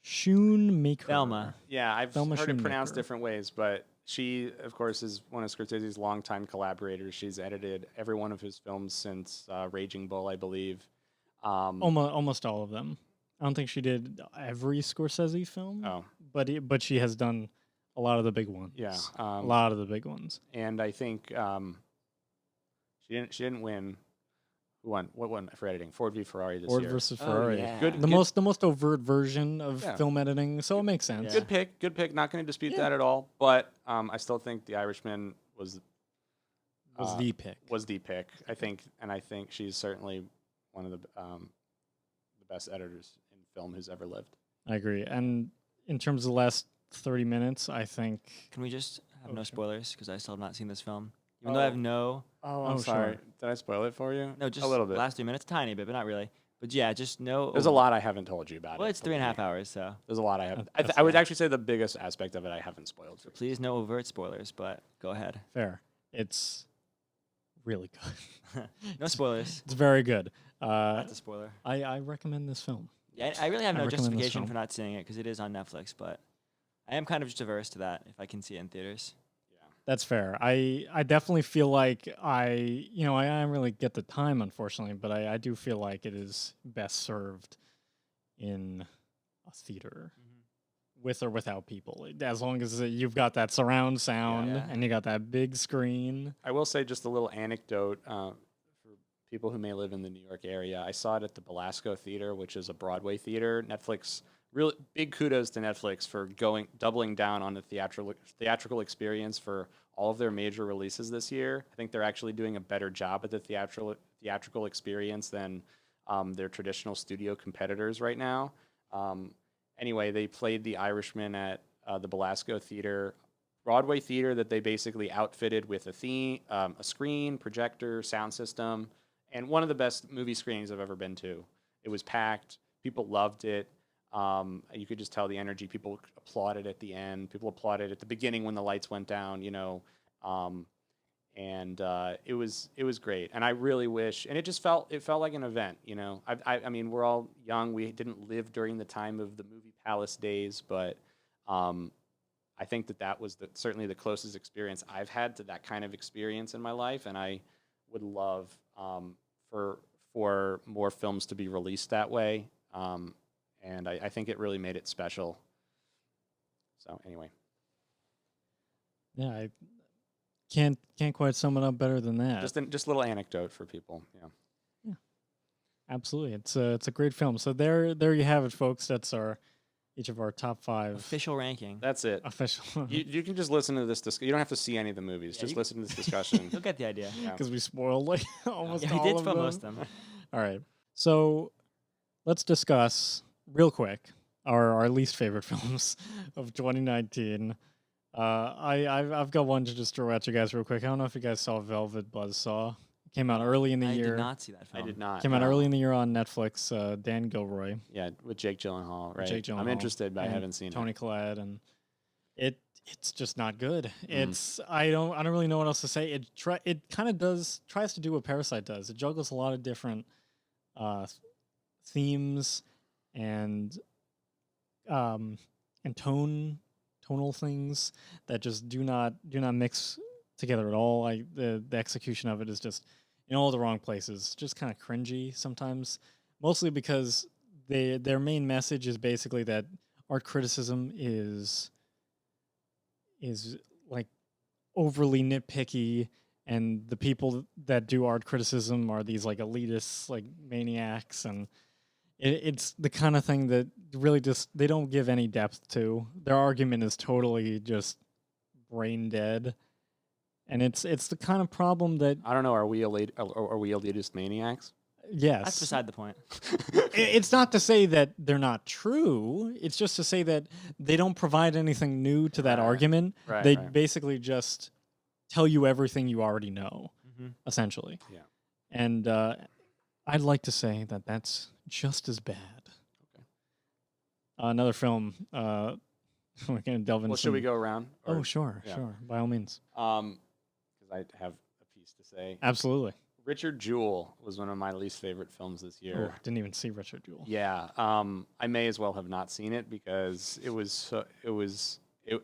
Schoonmaker. Thelma. Yeah, I've Thelma heard it pronounced Schoonmaker. different ways, but she, of course, is one of Scorsese's longtime collaborators. She's edited every one of his films since Raging Bull, I believe. Almost all of them. I don't think she did every Scorsese film, Oh, but she has done a lot of the big ones. yeah. A lot of the big ones. And I think she didn't win. Who won? What won for editing? Ford v Ferrari this Ford year. versus Oh, Ferrari. yeah. Good- The most overt version of Yeah. film editing, so it makes sense. Yeah. Good pick. Not going to dispute Yeah. that at all. But I still think The Irishman was Was the pick. Was the pick. I think she's certainly one of the best editors in film who's ever lived. I agree. And in terms of the last 30 minutes, I think. Can we just have no sure. spoilers? Because I still have not seen this film. Even though I have no. Oh, I'm Oh, sorry. sure. Did I spoil it for you? No, just a little bit. last 3 minutes. Tiny bit, but not really. But yeah, just no. There's a lot I haven't told you about. Well, it, it's 3.5 hours, so. There's a lot I haven't. That's I would fair. actually say the biggest aspect of it I haven't spoiled. So please, no overt spoilers, but go ahead. Fair. It's really good. No spoilers. It's very good. That's a spoiler. I recommend this film. Yeah, I really have I no recommend this justification film. for not seeing it because it is on Netflix, but I am kind of just averse to that if I can see it in theaters. That's fair. I definitely feel like I don't really get the time, unfortunately, but I do feel like it is best served in a theater with or without people. As long as you've got that surround sound Yeah. and you got that big screen. I will say just a little anecdote for people who may live in the New York area. I saw it at the Belasco Theater, which is a Broadway theater. Netflix, really big kudos to Netflix for doubling down on the theatrical experience for all of their major releases this year. I think they're actually doing a better job at the theatrical experience than their traditional studio competitors right now. Anyway, they played The Irishman at the Belasco Theater, Broadway theater that they basically outfitted with a theme, a screen, projector, sound system, and one of the best movie screenings I've ever been to. It was packed. People loved it. You could just tell the energy. People applauded at the end. People applauded at the beginning when the lights went down. And it was great. And I really wish. And it felt like an event. I mean, we're all young. We didn't live during the time of the movie palace days, but I think that was certainly the closest experience I've had to that kind of experience in my life. And I would love for more films to be released that way. And I think it really made it special. So anyway. Yeah, I can't quite sum it up better than that. Just a little anecdote for people. Yeah. Absolutely. It's a great film. So there you have it, folks. That's each of our top 5 Official ranking. That's it. official. You can just listen to this. You don't have to see any of the movies. Yeah, just you- listen to this discussion. You'll get the idea. Yeah. Because we spoiled like almost Yeah, we all did of spoil them. most of them. All right. So let's discuss real quick our least favorite films of 2019. I've got one to just throw at you guys real quick. I don't know if you guys saw Velvet Buzzsaw. It came out early in the I year. did not see that I film. did not. Came out no. early in the year on Netflix. Dan Gilroy, Yeah, with Jake Gyllenhaal, right? Jake I'm Gyllenhaal interested, but I and haven't seen Tony it. Collette, and it's just not good. Mm. It's I don't really know what else to say. It kind of tries to do what Parasite does. It juggles a lot of different themes and tonal things that just do not mix together at all. The execution of it is just in all the wrong places. Just kind of cringy sometimes, mostly because their main message is basically that art criticism is like overly nitpicky, and the people that do art criticism are these like elitists, like maniacs, and it's the kind of thing that really just they don't give any depth to. Their argument is totally just brain dead, and it's the kind of problem that I don't know. Are we elitist maniacs? yes, That's beside the point. it's not to say that they're not true. It's just to say that they don't provide anything new to that Right. argument. Right, They right. basically just tell you everything you already know, Mhm. essentially. Yeah. And I'd like to say that that's just as bad. Okay. Another film. We're gonna delve into. Well, should we go around? Oh, sure, yeah. sure. By all means. Because I have a piece to say. Absolutely. Richard Jewell was one of my least favorite films this Oh, year. didn't even see Richard Jewell. Yeah, I may as well have not seen it because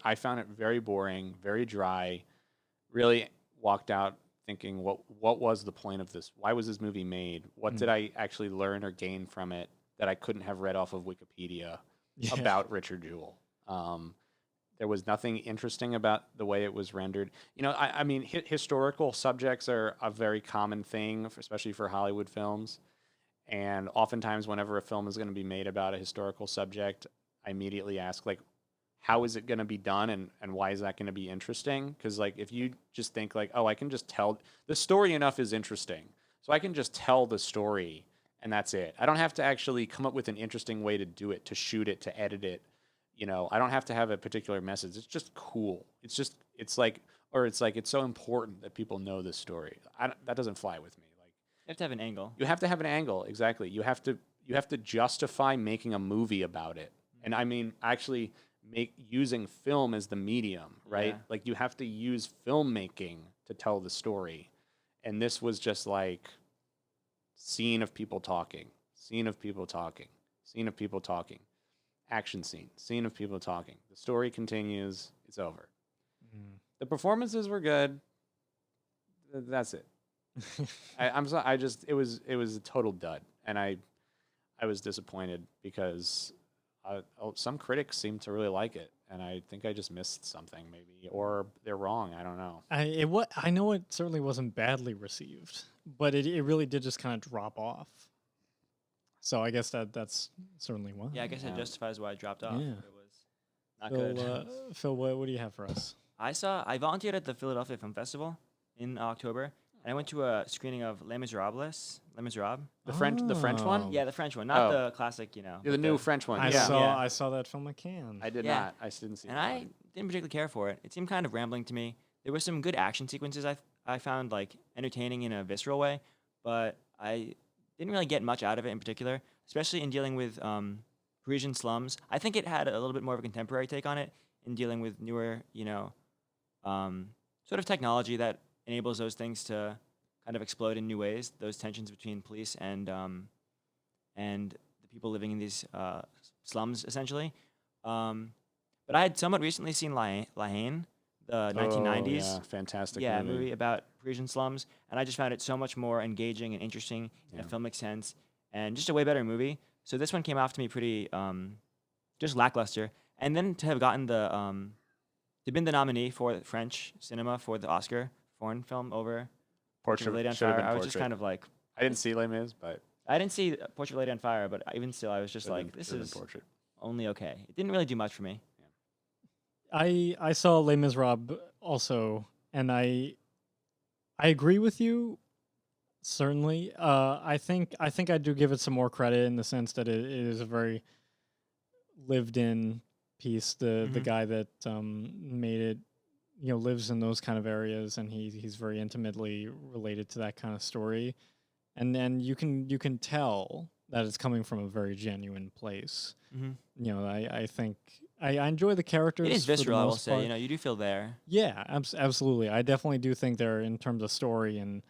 I found it very boring, very dry. Really walked out thinking, what was the point of this? Why was this movie made? What did I actually learn or gain from it that I couldn't have read off of Wikipedia Yeah. about Richard Jewell? There was nothing interesting about the way it was rendered. I mean, historical subjects are a very common thing, especially for Hollywood films. And oftentimes, whenever a film is going to be made about a historical subject, I immediately ask, like, how is it going to be done and why is that going to be interesting? Because like if you just think like, oh, I can just tell the story enough is interesting, so I can just tell the story and that's it. I don't have to actually come up with an interesting way to do it, to shoot it, to edit it. You know, I don't have to have a particular message. It's just cool. It's like it's so important that people know this story. That doesn't fly with me. Like You have to have an angle. you have to have an angle, exactly. You have to justify making a movie about it. And I mean, actually using film as the medium, right? Yeah. Like you have to use filmmaking to tell the story. And this was just like scene of people talking, scene of people talking, scene of people talking, action scene of people talking. The story continues, it's over. The performances were good. That's it. I'm sorry. It was a total dud, and I was disappointed because some critics seem to really like it, and I think I just missed something maybe, or they're wrong. I don't know. I know it certainly wasn't badly received, but it really did just kind of drop off. So I guess that's certainly why. Yeah, I guess it justifies why it dropped off. Yeah. It was not good. Phil, what do you have for us? I volunteered at the Philadelphia Film Festival in October, and I went to a screening of Les Miserables. Les Miserables. The French one? Oh. Yeah, the French one, not Oh. the classic, Yeah, but the new French one. I Yeah. saw I saw that film at Cannes. I did Yeah. not. I didn't see And that I one. didn't particularly care for it. It seemed kind of rambling to me. There were some good action sequences I found like entertaining in a visceral way, but I didn't really get much out of it in particular, especially in dealing with Parisian slums. I think it had a little bit more of a contemporary take on it in dealing with newer, sort of technology that enables those things to kind of explode in new ways. Those tensions between police and the people living in these slums, essentially. But I had somewhat recently seen La Haine, the 1990s. Oh, yeah, fantastic Yeah, movie. movie about Parisian slums, and I just found it so much more engaging and interesting in a Yeah. filmic sense, and just a way better movie. So this one came off to me pretty just lackluster, and then to have gotten to been the nominee for French cinema for the Oscar foreign film over Portrait of a Lady on should have Fire. been I was just Portrait. kind of like, I didn't see Les Mis, but I didn't see Portrait of a Lady on Fire, but even still, I was just should have like, been- this should have is been Portrait. only okay. It didn't really do much for me. I saw Les Miserables also, and I agree with you. Certainly, I think I do give it some more credit in the sense that it is a very lived-in piece. The Mhm. guy that made it, lives in those kind of areas, and he's very intimately related to that kind of story, and then you can tell that it's coming from a very genuine place. Mm-hmm. I think I enjoy the characters. It is for the visceral, I will most say. part. You do feel there. Yeah, absolutely. I definitely do think there, in terms of story and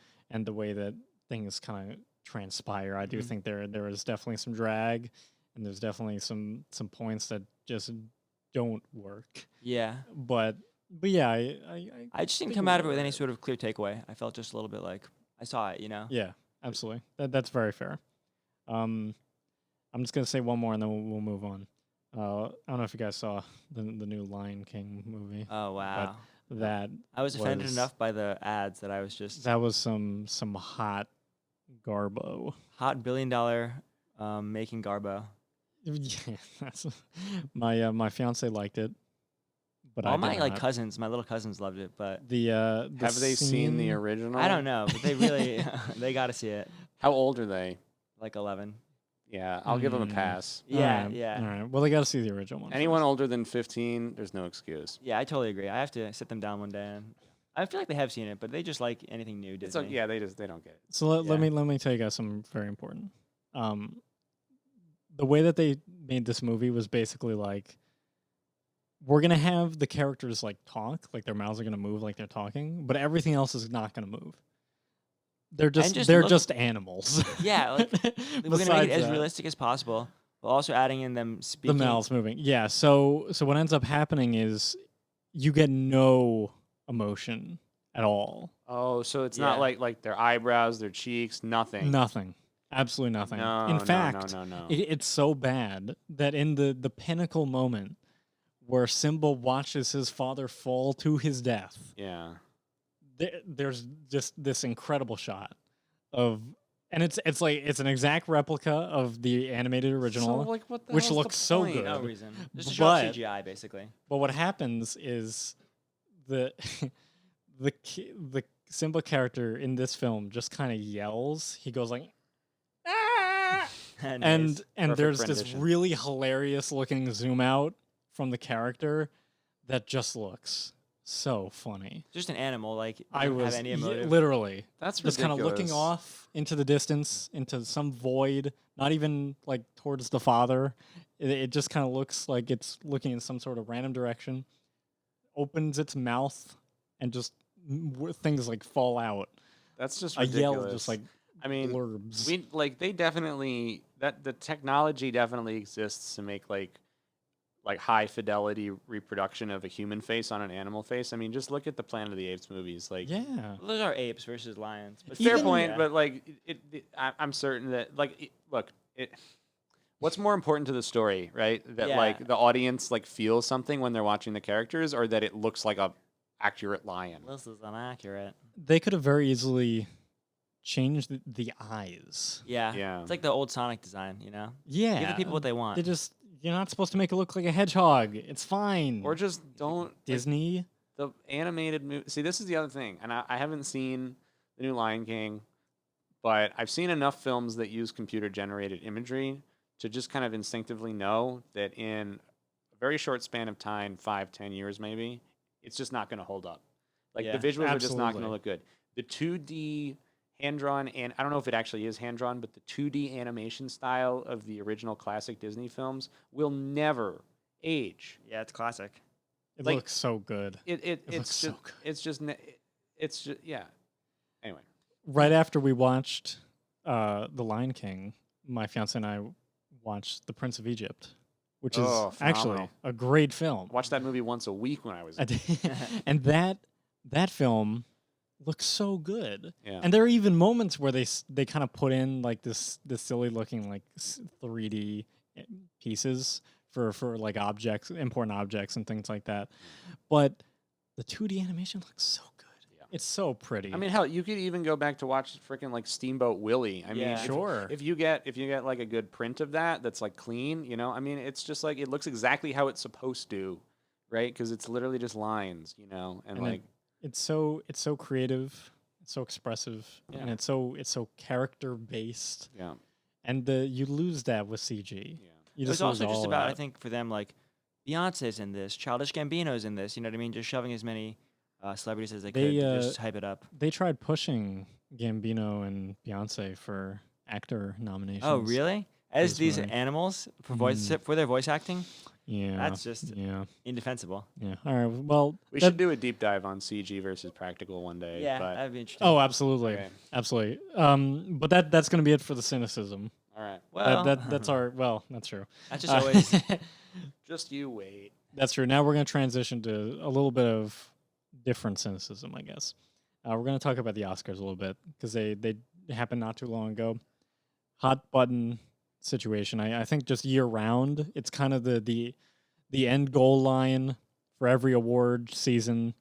the way that things kind of transpire, I do Mhm. think there is definitely some drag, and there's definitely some points that just don't work. Yeah. But yeah, I just didn't think come it out of it with was any alright. sort of clear takeaway. I felt just a little bit like I saw it, yeah, absolutely. That's very fair. I'm just gonna say one more, and then we'll move on. I don't know if you guys saw the new Lion King movie. Oh wow. That I was offended was- enough by the ads that I was just that was some hot garbo. hot $1 billion making Garbo. Yeah, that's my fiance liked it, but I All did my not. cousins, my little cousins loved it, but The Have they seen the scene- original? I don't know. But they really they got to see it. How old are they? Like 11. Yeah, I'll give them a Mm. pass. Yeah, Alright, yeah. All right. Well, they got to see the original one. Anyone first. older than 15, there's no excuse. Yeah, I totally agree. I have to sit them down one day, and I feel like they have seen it, but they just like anything new. It's Disney. like, yeah, they don't get it. So let Yeah. me tell you guys something very important. The way that they made this movie was basically like, we're gonna have the characters like talk, like their mouths are gonna move like they're talking, but everything else is not gonna move. They're just just they're look- just animals. Yeah, like, We're gonna make Besides it as that. realistic as possible, but also adding in them The speaking. mouths moving. Yeah. So what ends up happening is you get no emotion at all. Oh, so it's Yeah. not like their eyebrows, their cheeks, nothing. Nothing. Absolutely nothing. No, In no, fact, no. it's so bad that in the pinnacle moment where Simba watches his father fall to his death, Yeah. there's just this incredible shot of and it's like it's an exact replica of the animated So original, like, what the which hell's the looks so point? good. No reason. Just to show off But CGI, basically. but what happens is the the Simba character in this film just kind of yells. He goes like, ah! Nice. and Perfect there's this rendition. really hilarious looking zoom out from the character that just looks so funny. Just an animal, like I doesn't was have any emotive. literally That's just kind of looking ridiculous. off into the distance, into some void, not even like towards the father. It just kind of looks like it's looking in some sort of random direction, opens its mouth, and just things like fall out. That's just A ridiculous. yell just like I mean, blurbs. we like they definitely that the technology definitely exists to make like high fidelity reproduction of a human face on an animal face. I mean, just look at the Planet of the Apes movies. Like, Yeah. Those are apes versus lions. But fair Even- point, yeah. but like I'm certain that look, what's more important to the story, right? That Yeah. like the audience like feels something when they're watching the characters, or that it looks like a accurate lion. This is inaccurate. They could have very easily changed the eyes. Yeah. Yeah. It's like the old Sonic design, you know? Yeah. Give the people what they want. They just you're not supposed to make it look like a hedgehog. It's fine. Or just don't like, Disney. the animated movie. See, this is the other thing, and I haven't seen the new Lion King, but I've seen enough films that use computer generated imagery to just kind of instinctively know that in a very short span of time, 5-10 years maybe, it's just not going to hold up. Like Yeah, the visuals are just not going absolutely. to look good. The 2D hand drawn, and I don't know if it actually is hand drawn, but the 2D animation style of the original classic Disney films will never age. Yeah, it's classic. It like- looks so good. It looks it's so just, good. it's just yeah. Anyway, Right after we watched The Lion King, my fiance and I watched The Prince of Egypt, which is Oh, actually phenomenal. a great film. watched that movie once a week when I was. And that film looks so good. Yeah. And there are even moments where they kind of put in like this silly looking like 3D pieces for like objects, important objects and things like that. But the 2D animation looks so good. Yeah. It's so pretty. I mean, hell, you could even go back to watch freaking like Steamboat Willie. I mean, Yeah. Sure. If you get like a good print of that's like clean, you know, I mean, it's just like it looks exactly how it's supposed to, right? Because it's literally just lines, you know, and And like it's so creative, it's so expressive, and Yeah. it's so character based. yeah, And you lose that with CG. yeah. You It was just also lose just all of about, I that. think, for them, like, Beyonce's in this, Childish Gambino's in this, you know what I mean? Just shoving as many celebrities as they could They, to just hype it up. They tried pushing Gambino and Beyonce for actor nominations. Oh, really? As Those these were- animals for Mm. for their voice acting? Yeah. That's just yeah. indefensible. Yeah. All right. Well, We that- should do a deep dive on CG versus practical one day. Yeah, But, that'd be interesting. Oh, absolutely. Okay. Absolutely. But that's going to be it for the cynicism. all right, well, That's our that's true. that's just always. just you wait. That's true. Now we're going to transition to a little bit of different cynicism, I guess. We're going to talk about the Oscars a little bit because they happened not too long ago. Hot button situation. I think just year round, it's kind of the end goal line for every award season.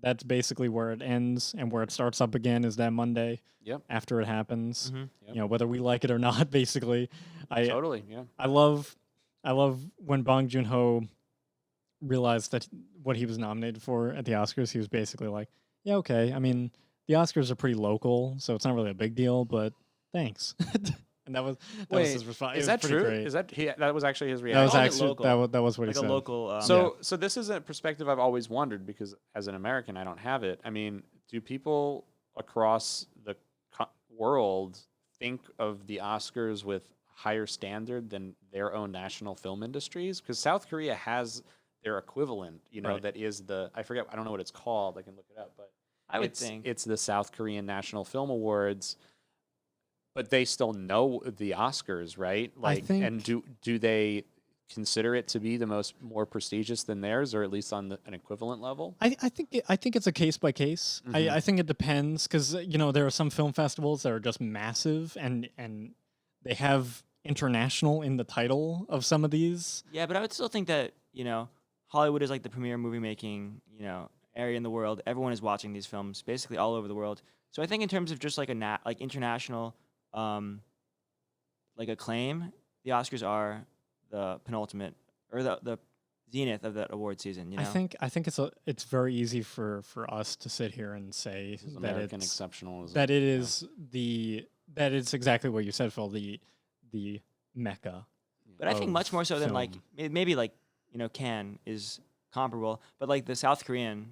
That's basically where it ends, and where it starts up again is that Monday Yep, after it happens. Mhm. Yep. You know, whether we like it or not. Basically, totally. Yeah, I love when Bong Joon Ho realized that what he was nominated for at the Oscars, he was basically like, "Yeah, okay. I mean, the Oscars are pretty local, so it's not really a big deal, but thanks." And that was Wait, his response. is that true? Is that that was actually his that reaction? was Called it actually local. that was what Like he a said. local. So this is a perspective I've always wondered because as an American, I don't have it. I mean, do people across the world think of the Oscars with higher standard than their own national film industries? Because South Korea has their equivalent, you know, Right. that is I don't know what it's called. I can look it up, but I would think. it's the South Korean National Film Awards. But they still know the Oscars, right? Like, and do they consider it to be the more prestigious than theirs, or at least on an equivalent level? I think it's a case by case. Mhm. I think it depends because you know there are some film festivals that are just massive and they have international in the title of some of these. Yeah, but I would still think that, Hollywood is like the premier movie making, area in the world. Everyone is watching these films basically all over the world. So I think in terms of just like like international like acclaim, the Oscars are the penultimate or the zenith of that award season. You know, I think it's very easy for us to sit here and say This is that American it's exceptionalism. that it yeah. is that it's exactly what you said, Phil. The mecca. but I think much of more so than like film. maybe like Cannes is comparable, but like the South Korean,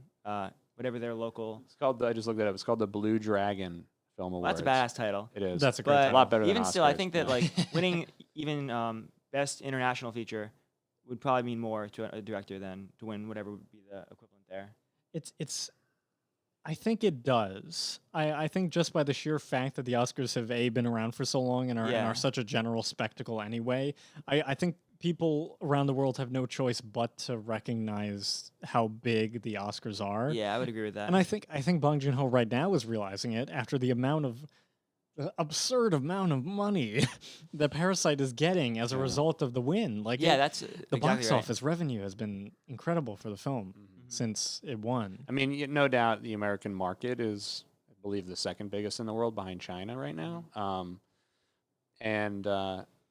whatever their local. It's called. I just looked it up. It's called the Blue Dragon Film Well, Awards. that's a badass title. It is. That's a great But a lot better even than still, I Oscars, think that yeah. like winning even best international feature would probably mean more to a director than to win whatever would be the equivalent there. It's I think it does. I think just by the sheer fact that the Oscars have been around for so long and Yeah. are such a general spectacle anyway, I think people around the world have no choice but to recognize how big the Oscars are. Yeah, I would agree with that. And I think Bong Joon-ho right now is realizing it after the absurd amount of money that Parasite is getting as a Yeah. result of the win. Like yeah, that's the exactly box right. office revenue has been incredible for the film Mhm. since it won. I mean, no doubt the American market is, I believe, the second biggest in the world behind China right now.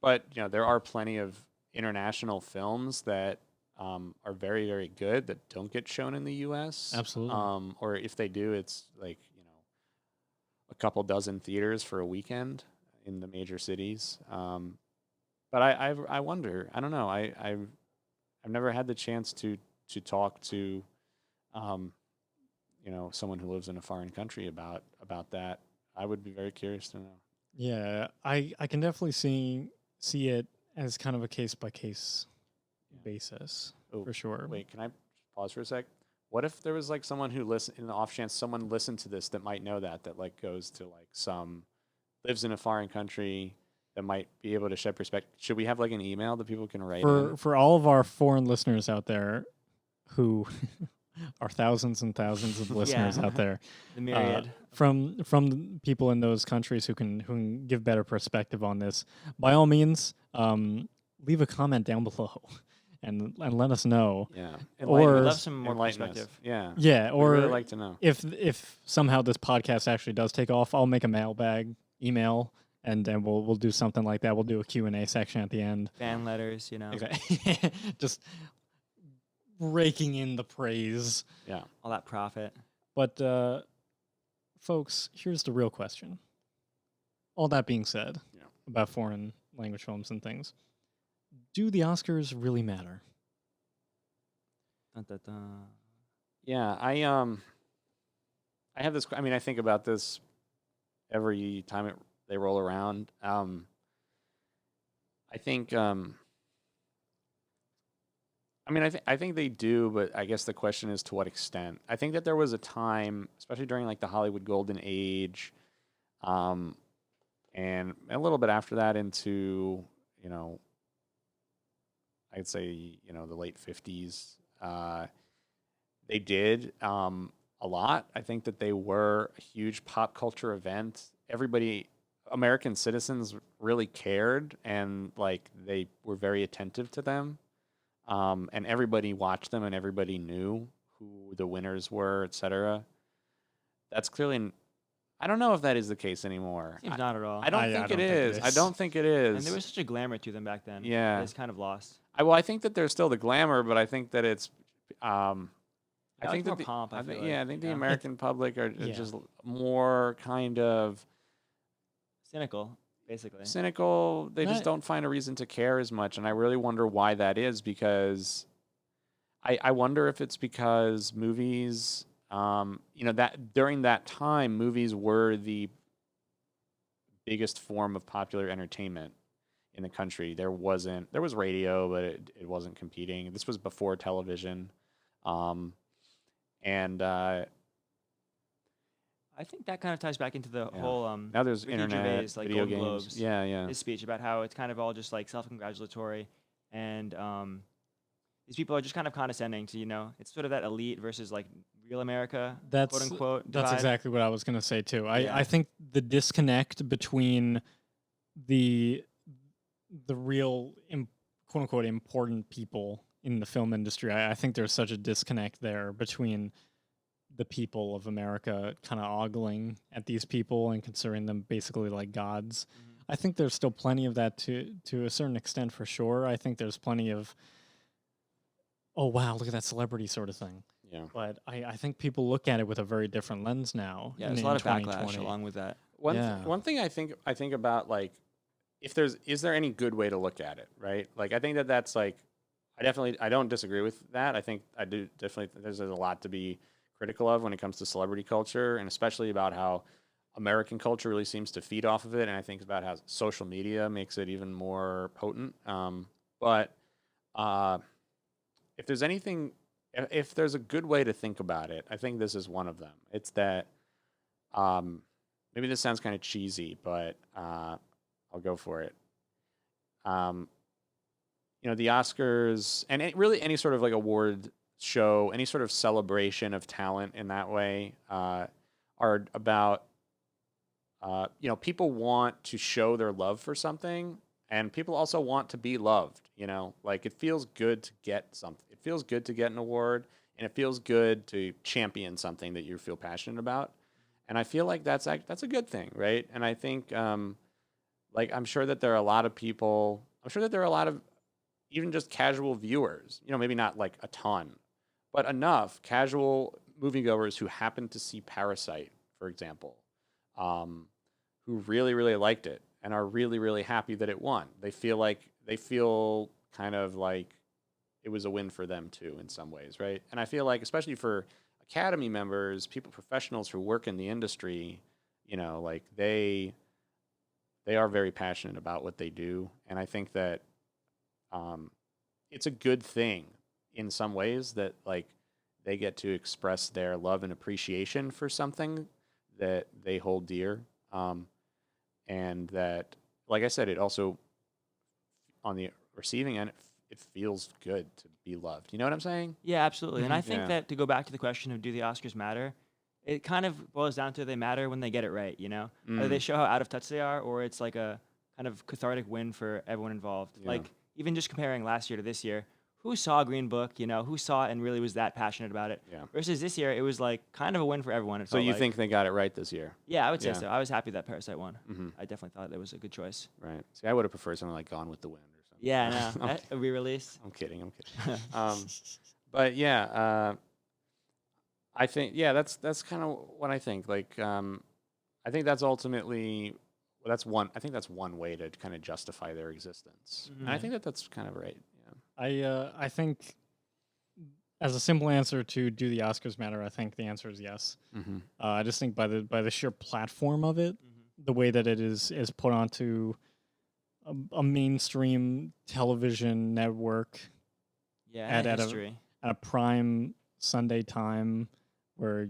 But there are plenty of international films that are very, very good that don't get shown in the U.S. Absolutely. Or if they do, it's like a couple dozen theaters for a weekend in the major cities. But I wonder. I don't know. I've never had the chance to talk to someone who lives in a foreign country about that. I would be very curious to know. Yeah, I can definitely see it as kind of a case by case basis Oh, for sure. wait, can I pause for a sec? What if there was like someone who in the off chance someone listened to this that might know that like goes to like lives in a foreign country that might be able to shed perspective? Should we have like an email that people can write in? For all of our foreign listeners out there who are thousands and thousands of listeners out there, The myriad. from people in those countries who can give better perspective on this, by all means, leave a comment down below and let us know. Yeah. Or- We'd love some more enlighten us. perspective. Yeah. Yeah, We'd or really like to know. if somehow this podcast actually does take off, I'll make a mailbag email and we'll do something like that. We'll do a Q&A section at the end. Fan letters, Exactly. Just raking in the praise. Yeah. all that profit. But folks, here's the real question. All that being said, Yeah. about foreign language films and things, do the Oscars really matter? Dun, dun, dun. Yeah, I have this. I mean, I think about this every time they roll around. I think. I think they do, but I guess the question is to what extent. I think that there was a time, especially during like the Hollywood Golden Age, and a little bit after that into I'd say the late 50s. They did a lot. I think that they were a huge pop culture event. American citizens really cared, and like they were very attentive to them. And everybody watched them, and everybody knew who the winners were, etc. That's clearly. I don't know if that is the case anymore. Seems not at all. I don't think it is. I don't think it is. And there was such a glamour to them back then. Yeah. It's kind of lost. I think that there's still the glamour, but I think that it's. I like think more that pomp, I feel like, I think the yeah. American public are Yeah. just more kind of Cynical, basically. cynical. They just That- don't find a reason to care as much, and I really wonder why that is. Because I wonder if it's because movies, that during that time, movies were the biggest form of popular entertainment in the country. There was radio, but it wasn't competing. This was before television, and I think that kind of ties back into the Yeah. whole now there's Ricky internet, Gervais, like video Golden games. Globes. Yeah. his speech about how it's kind of all just like self-congratulatory, and these people are just kind of condescending to it's sort of that elite versus like real America, That's quote unquote. That's divide. exactly what I was going to say too. Yeah. I think the disconnect between the real quote unquote important people in the film industry, I think there's such a disconnect there between the people of America kind of ogling at these people and considering them basically like gods. I think there's still plenty of that to a certain extent for sure. I think there's plenty of, oh wow, look at that celebrity sort of thing. Yeah. But I think people look at it with a very different lens now. Yeah, there's a lot of backlash along with that. One thing I think about, like, is there any good way to look at it, right? Like, I think that's like, I don't disagree with that. I think I do definitely think there's a lot to be critical of when it comes to celebrity culture, and especially about how American culture really seems to feed off of it, and I think about how social media makes it even more potent. But if there's anything, if there's a good way to think about it, I think this is one of them. It's that, maybe this sounds kind of cheesy, but I'll go for it. The Oscars and really any sort of like award show, any sort of celebration of talent in that way, are about, people want to show their love for something, and people also want to be loved. Like, it feels good to get something. It feels good to get an award, and it feels good to champion something that you feel passionate about. And I feel like that's a good thing, right? And I think, I'm sure that there are a lot of people. I'm sure that there are a lot of even just casual viewers. Maybe not like a ton, but enough casual moviegoers who happened to see Parasite, for example, who really, really liked it and are really, really happy that it won. They feel kind of like it was a win for them too in some ways, right? And I feel like, especially for Academy members, professionals who work in the industry, like they are very passionate about what they do, and I think that it's a good thing in some ways that, like, they get to express their love and appreciation for something that they hold dear, and that, like I said, it also, on the receiving end, it feels good to be loved. You know what I'm saying? Yeah, absolutely. And I think Yeah. that, to go back to the question of do the Oscars matter, it kind of boils down to they matter when they get it right, Either they show how out of touch they are, or it's like a kind of cathartic win for everyone involved. Yeah. Like, even just comparing last year to this year, who saw Green Book, who saw it and really was that passionate about it? Yeah. Versus this year, it was like kind of a win for everyone. It So felt you like. think they got it right this year? Yeah, I would say Yeah. so. I was happy that Parasite won. Mm-hmm. I definitely thought that was a good choice. Right. See, I would have preferred something like Gone with the Wind or something. Yeah, no, a re-release. I'm kidding. But yeah, I think, yeah, that's kind of what I think. Like, I think that's ultimately, that's one. I think that's one way to kind of justify their existence, and I think that that's kind of right. Yeah. I think, as a simple answer to do the Oscars matter, I think the answer is yes. Mm-hmm. I just think by the sheer platform of it, the way that it is put onto a mainstream television network Yeah, at history. a prime Sunday time, where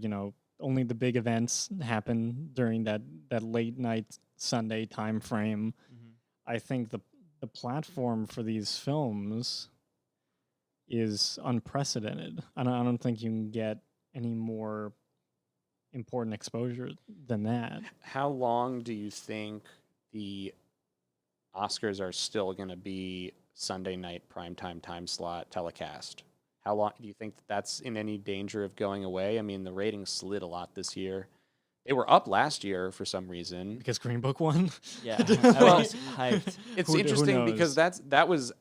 only the big events happen during that late night Sunday time frame. I think the platform for these films is unprecedented. I don't think you can get any more important exposure than that. How long do you think the Oscars are still going to be Sunday night primetime time slot telecast? How long do you think that's in any danger of going away? I mean, the ratings slid a lot this year. They were up last year for some reason. Because Green Book won. Yeah, I Well, was hyped. It's Who interesting because knows? that was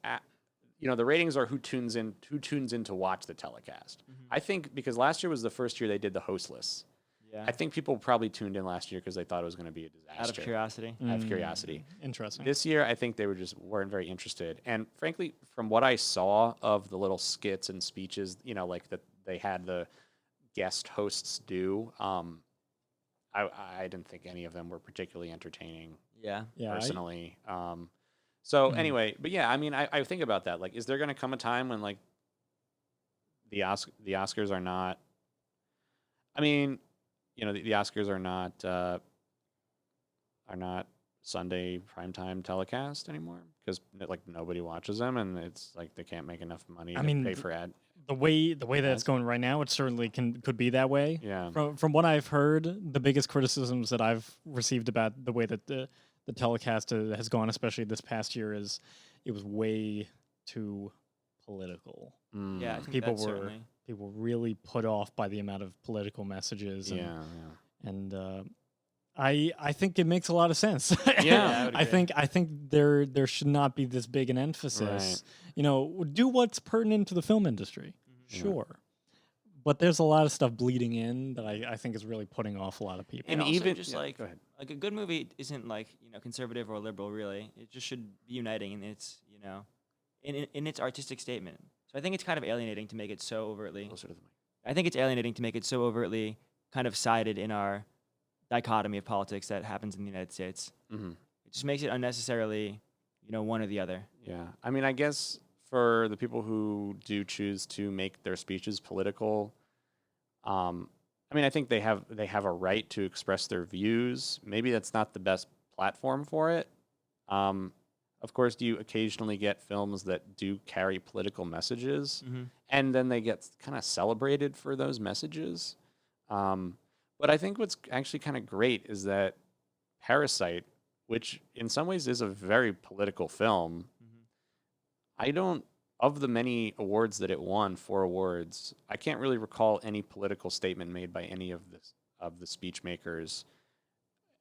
the ratings are who tunes in to watch the telecast. I think because last year was the first year they did the hostless. Yeah, I think people probably tuned in last year because they thought it was going to be a disaster. out of curiosity. Out of curiosity. Interesting. This year, I think they weren't very interested. And frankly, from what I saw of the little skits and speeches, like that they had the guest hosts do, I didn't think any of them were particularly entertaining Yeah. yeah, personally. Anyway, but yeah, I mean, I think about that. Like, is there going to come a time when, like, the Oscars are not? I mean, the Oscars are not Sunday primetime telecast anymore because, like, nobody watches them, and it's like they can't make enough money to pay for ad. the way that it's going right now, it certainly could be that way. Yeah. From what I've heard, the biggest criticisms that I've received about the way that the telecast has gone, especially this past year, is it was way too political. Yeah, I think People that's were certainly. people really put off by the amount of political messages. Yeah. And I think it makes a lot of sense. Yeah, I would agree. I think there should not be this big an emphasis. You know, do what's pertinent to the film industry, Yeah. sure. But there's a lot of stuff bleeding in that I think is really putting off a lot of people. And And also even- just yeah, like go ahead. like a good movie isn't like, you know, conservative or liberal really. It just should be uniting in its, you know, in its artistic statement. So I think it's kind of alienating to make it so overtly. Closer to the mic. I think it's alienating to make it so overtly kind of sided in our dichotomy of politics that happens in the United States. Mm-hmm. It just makes it unnecessarily, you know, one or the other. Yeah, I mean, I guess for the people who do choose to make their speeches political, I mean, I think they have a right to express their views. Maybe that's not the best platform for it. Of course, you occasionally get films that do carry political messages, and then they get kind of celebrated for those messages. But I think what's actually kind of great is that Parasite, which in some ways is a very political film, I don't, of the many awards that it won, 4 awards, I can't really recall any political statement made by any of the speech makers.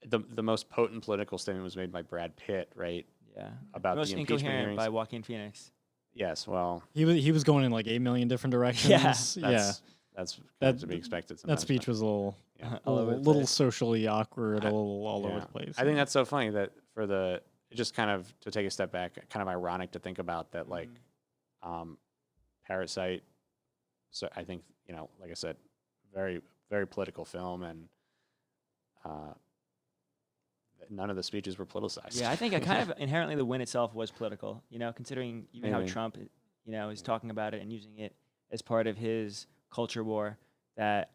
The most potent political statement was made by Brad Pitt, right? Yeah. About Most the impeachment incoherent hearings. by Joaquin Phoenix. Yes, well, He was going in like 8 million different directions. that's That- to be expected. That Sometimes, speech but- was a little Yeah. All over the little place. socially awkward, I- a little all over Yeah. the place. I think that's so funny that just kind of to take a step back, kind of ironic to think about that, like, Parasite. So I think, you know, like I said, very, very political film, and none of the speeches were politicized. Yeah, I think kind of inherently the win itself was political, you know, considering even how Maybe. Trump, you know, is talking about it and using it as part of his culture war, that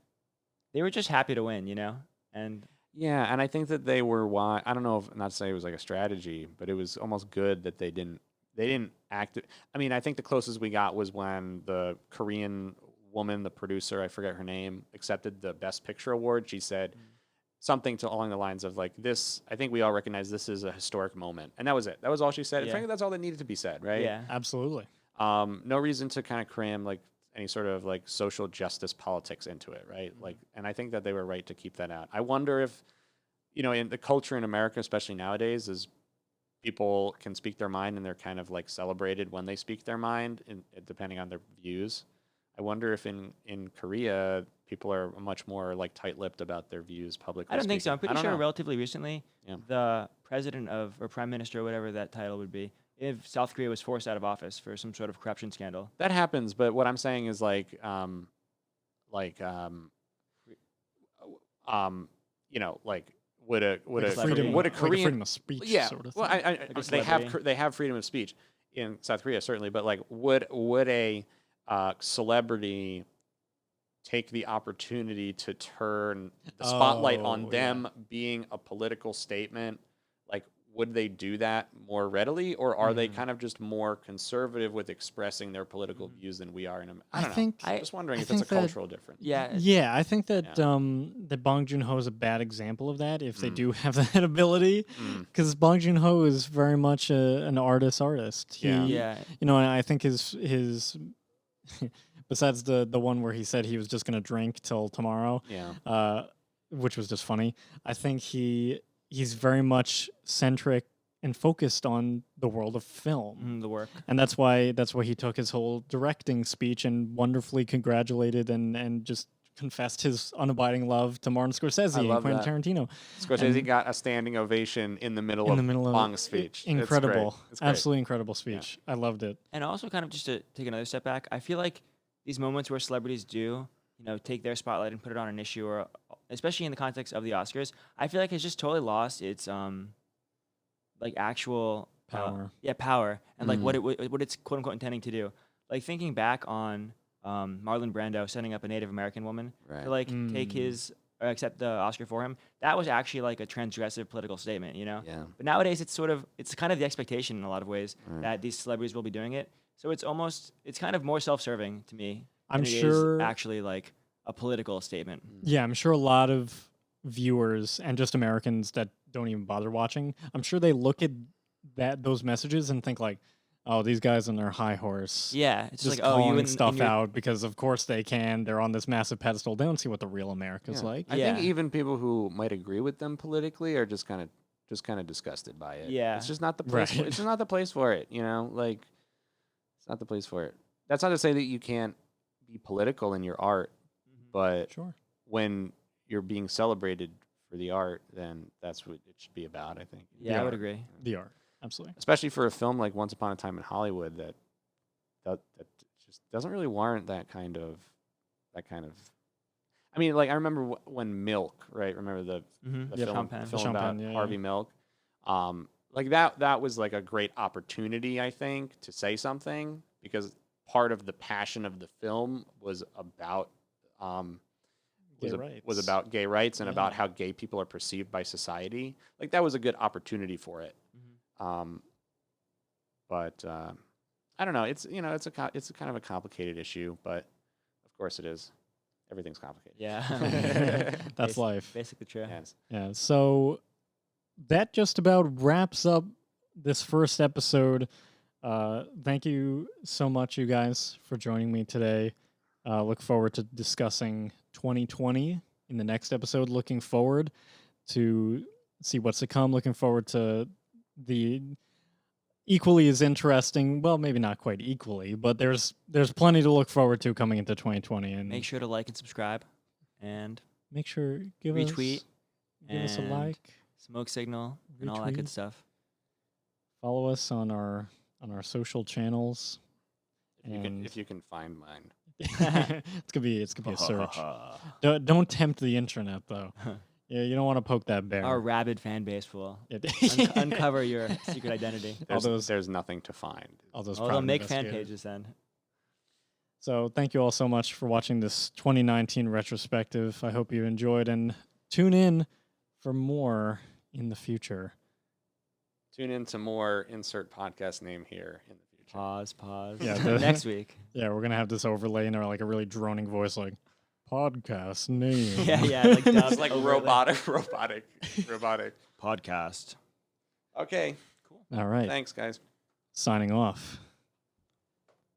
they were just happy to win, you know? And Yeah, and I think that they were why I don't know if not to say it was like a strategy, but it was almost good that they didn't act. I mean, I think the closest we got was when the Korean woman, the producer, I forget her name, accepted the Best Picture award. She said something along the lines of like, "This, I think we all recognize this is a historic moment," and that was it. That was all she said. And Yeah. frankly, that's all that needed to be said, right? yeah. Absolutely. No reason to kind of cram like any sort of like social justice politics into it, right? Like, and I think that they were right to keep that out. I wonder if, you know, in the culture in America, especially nowadays, is people can speak their mind and they're kind of like celebrated when they speak their mind, depending on their views. I wonder if in Korea people are much more like tight-lipped about their views publicly. I don't think so. I'm speaking. pretty I don't sure know. relatively recently, Yeah. the president of, or prime minister, or whatever that title would be, if South Korea was forced out of office for some sort of corruption scandal. That happens, but what I'm saying is like, you know, like would a freedom- would a like Korean freedom of speech yeah, sort of well, thing. a they have celebrity. they have freedom of speech in South Korea certainly, but like would a celebrity take the opportunity to turn the spotlight on Oh, them being a political statement? Like, would they do that more readily, or are they kind of just more conservative with expressing their political views than we are in America? I don't know. think I'm just wondering I if it's a think that- cultural difference. Yeah. Yeah, I think that Yeah. that Bong Joon-ho is a bad example of that if they Mm. do have that ability, because Bong Joon-ho is very much an artist. He, Yeah. Yeah. you know, and I think his besides the one where he said he was just gonna drink till tomorrow, Yeah. which was just funny. I think he's very much centric and focused on the world of film. The work. And that's why he took his whole directing speech and wonderfully congratulated and just confessed his unabiding love to Martin Scorsese and love Quentin that. Tarantino. Scorsese And- got a standing ovation in the middle In of the middle of Bong's speech. It's great. Incredible. It's great. Absolutely incredible speech. I loved it. And also, kind of just to take another step back, I feel like these moments where celebrities do, you know, take their spotlight and put it on an issue, or especially in the context of the Oscars, I feel like it's just totally lost its like actual Power. power, and like what it's quote unquote intending to do. Like thinking back on Marlon Brando setting up a Native American woman Right. to like take his or accept the Oscar for him. That was actually like a transgressive political statement, you know. Yeah. But nowadays, it's kind of the expectation in a lot of ways that these celebrities will be doing it. So it's kind of more self-serving to me. I'm than it is sure- actually like a political statement. Yeah, I'm sure a lot of viewers and just Americans that don't even bother watching, I'm sure they look at those messages and think like, oh, these guys on their high horse. Yeah, it's Just like, oh, you calling in stuff your, out because of course they can. They're on this massive pedestal. They don't see what the real America's Yeah. like. I think Yeah. even people who might agree with them politically are just kind of disgusted by it. Yeah. It's just not the place. Right. It's just not the place for it. Like it's not the place for it. That's not to say that you can't be political in your art, but Sure. when you're being celebrated for the art, then that's what it should be about. I think. Yeah, I would agree. The art. Absolutely. Especially for a film like Once Upon a Time in Hollywood that just doesn't really warrant that kind of. I mean, like I remember when Milk, right? Remember the Yeah, film, Champagne. film Champagne, about yeah, Harvey Milk. Like that was like a great opportunity, I think, to say something because part of the passion of the film was about Gay was rights. about gay rights and Yeah. about how gay people are perceived by society. Like that was a good opportunity for it. But I don't know. It's it's a kind of a complicated issue, but of course it is. Everything's complicated. Yeah. That's life. Basically true. Yes. Yeah. So that just about wraps up this first episode. Thank you so much, you guys, for joining me today. Look forward to discussing 2020 in the next episode. Looking forward to see what's to come. Looking forward to the equally as interesting, well, maybe not quite equally, but there's plenty to look forward to coming into 2020. And Make sure to like and subscribe and make sure retweet, give us a and like, smoke signal, and all that good retweet. stuff. follow us on our social channels. If you can find mine. it's gonna be a search. Don't tempt the internet though. Yeah, you don't want to poke that bear. Our rabid fan base will It- uncover your secret identity. There's nothing to find. all those Oh, they'll private make fan investigators. pages then. So thank you all so much for watching this 2019 retrospective. I hope you enjoyed and tune in for more in the future. Tune in to more insert podcast name here in the future. Pause. Yeah, Next week. Yeah, we're gonna have this overlay in there, like a really droning voice, like podcast name. Yeah, like dubbed It's like overlay. robotic. Podcast. Okay, All right. thanks guys. Signing off.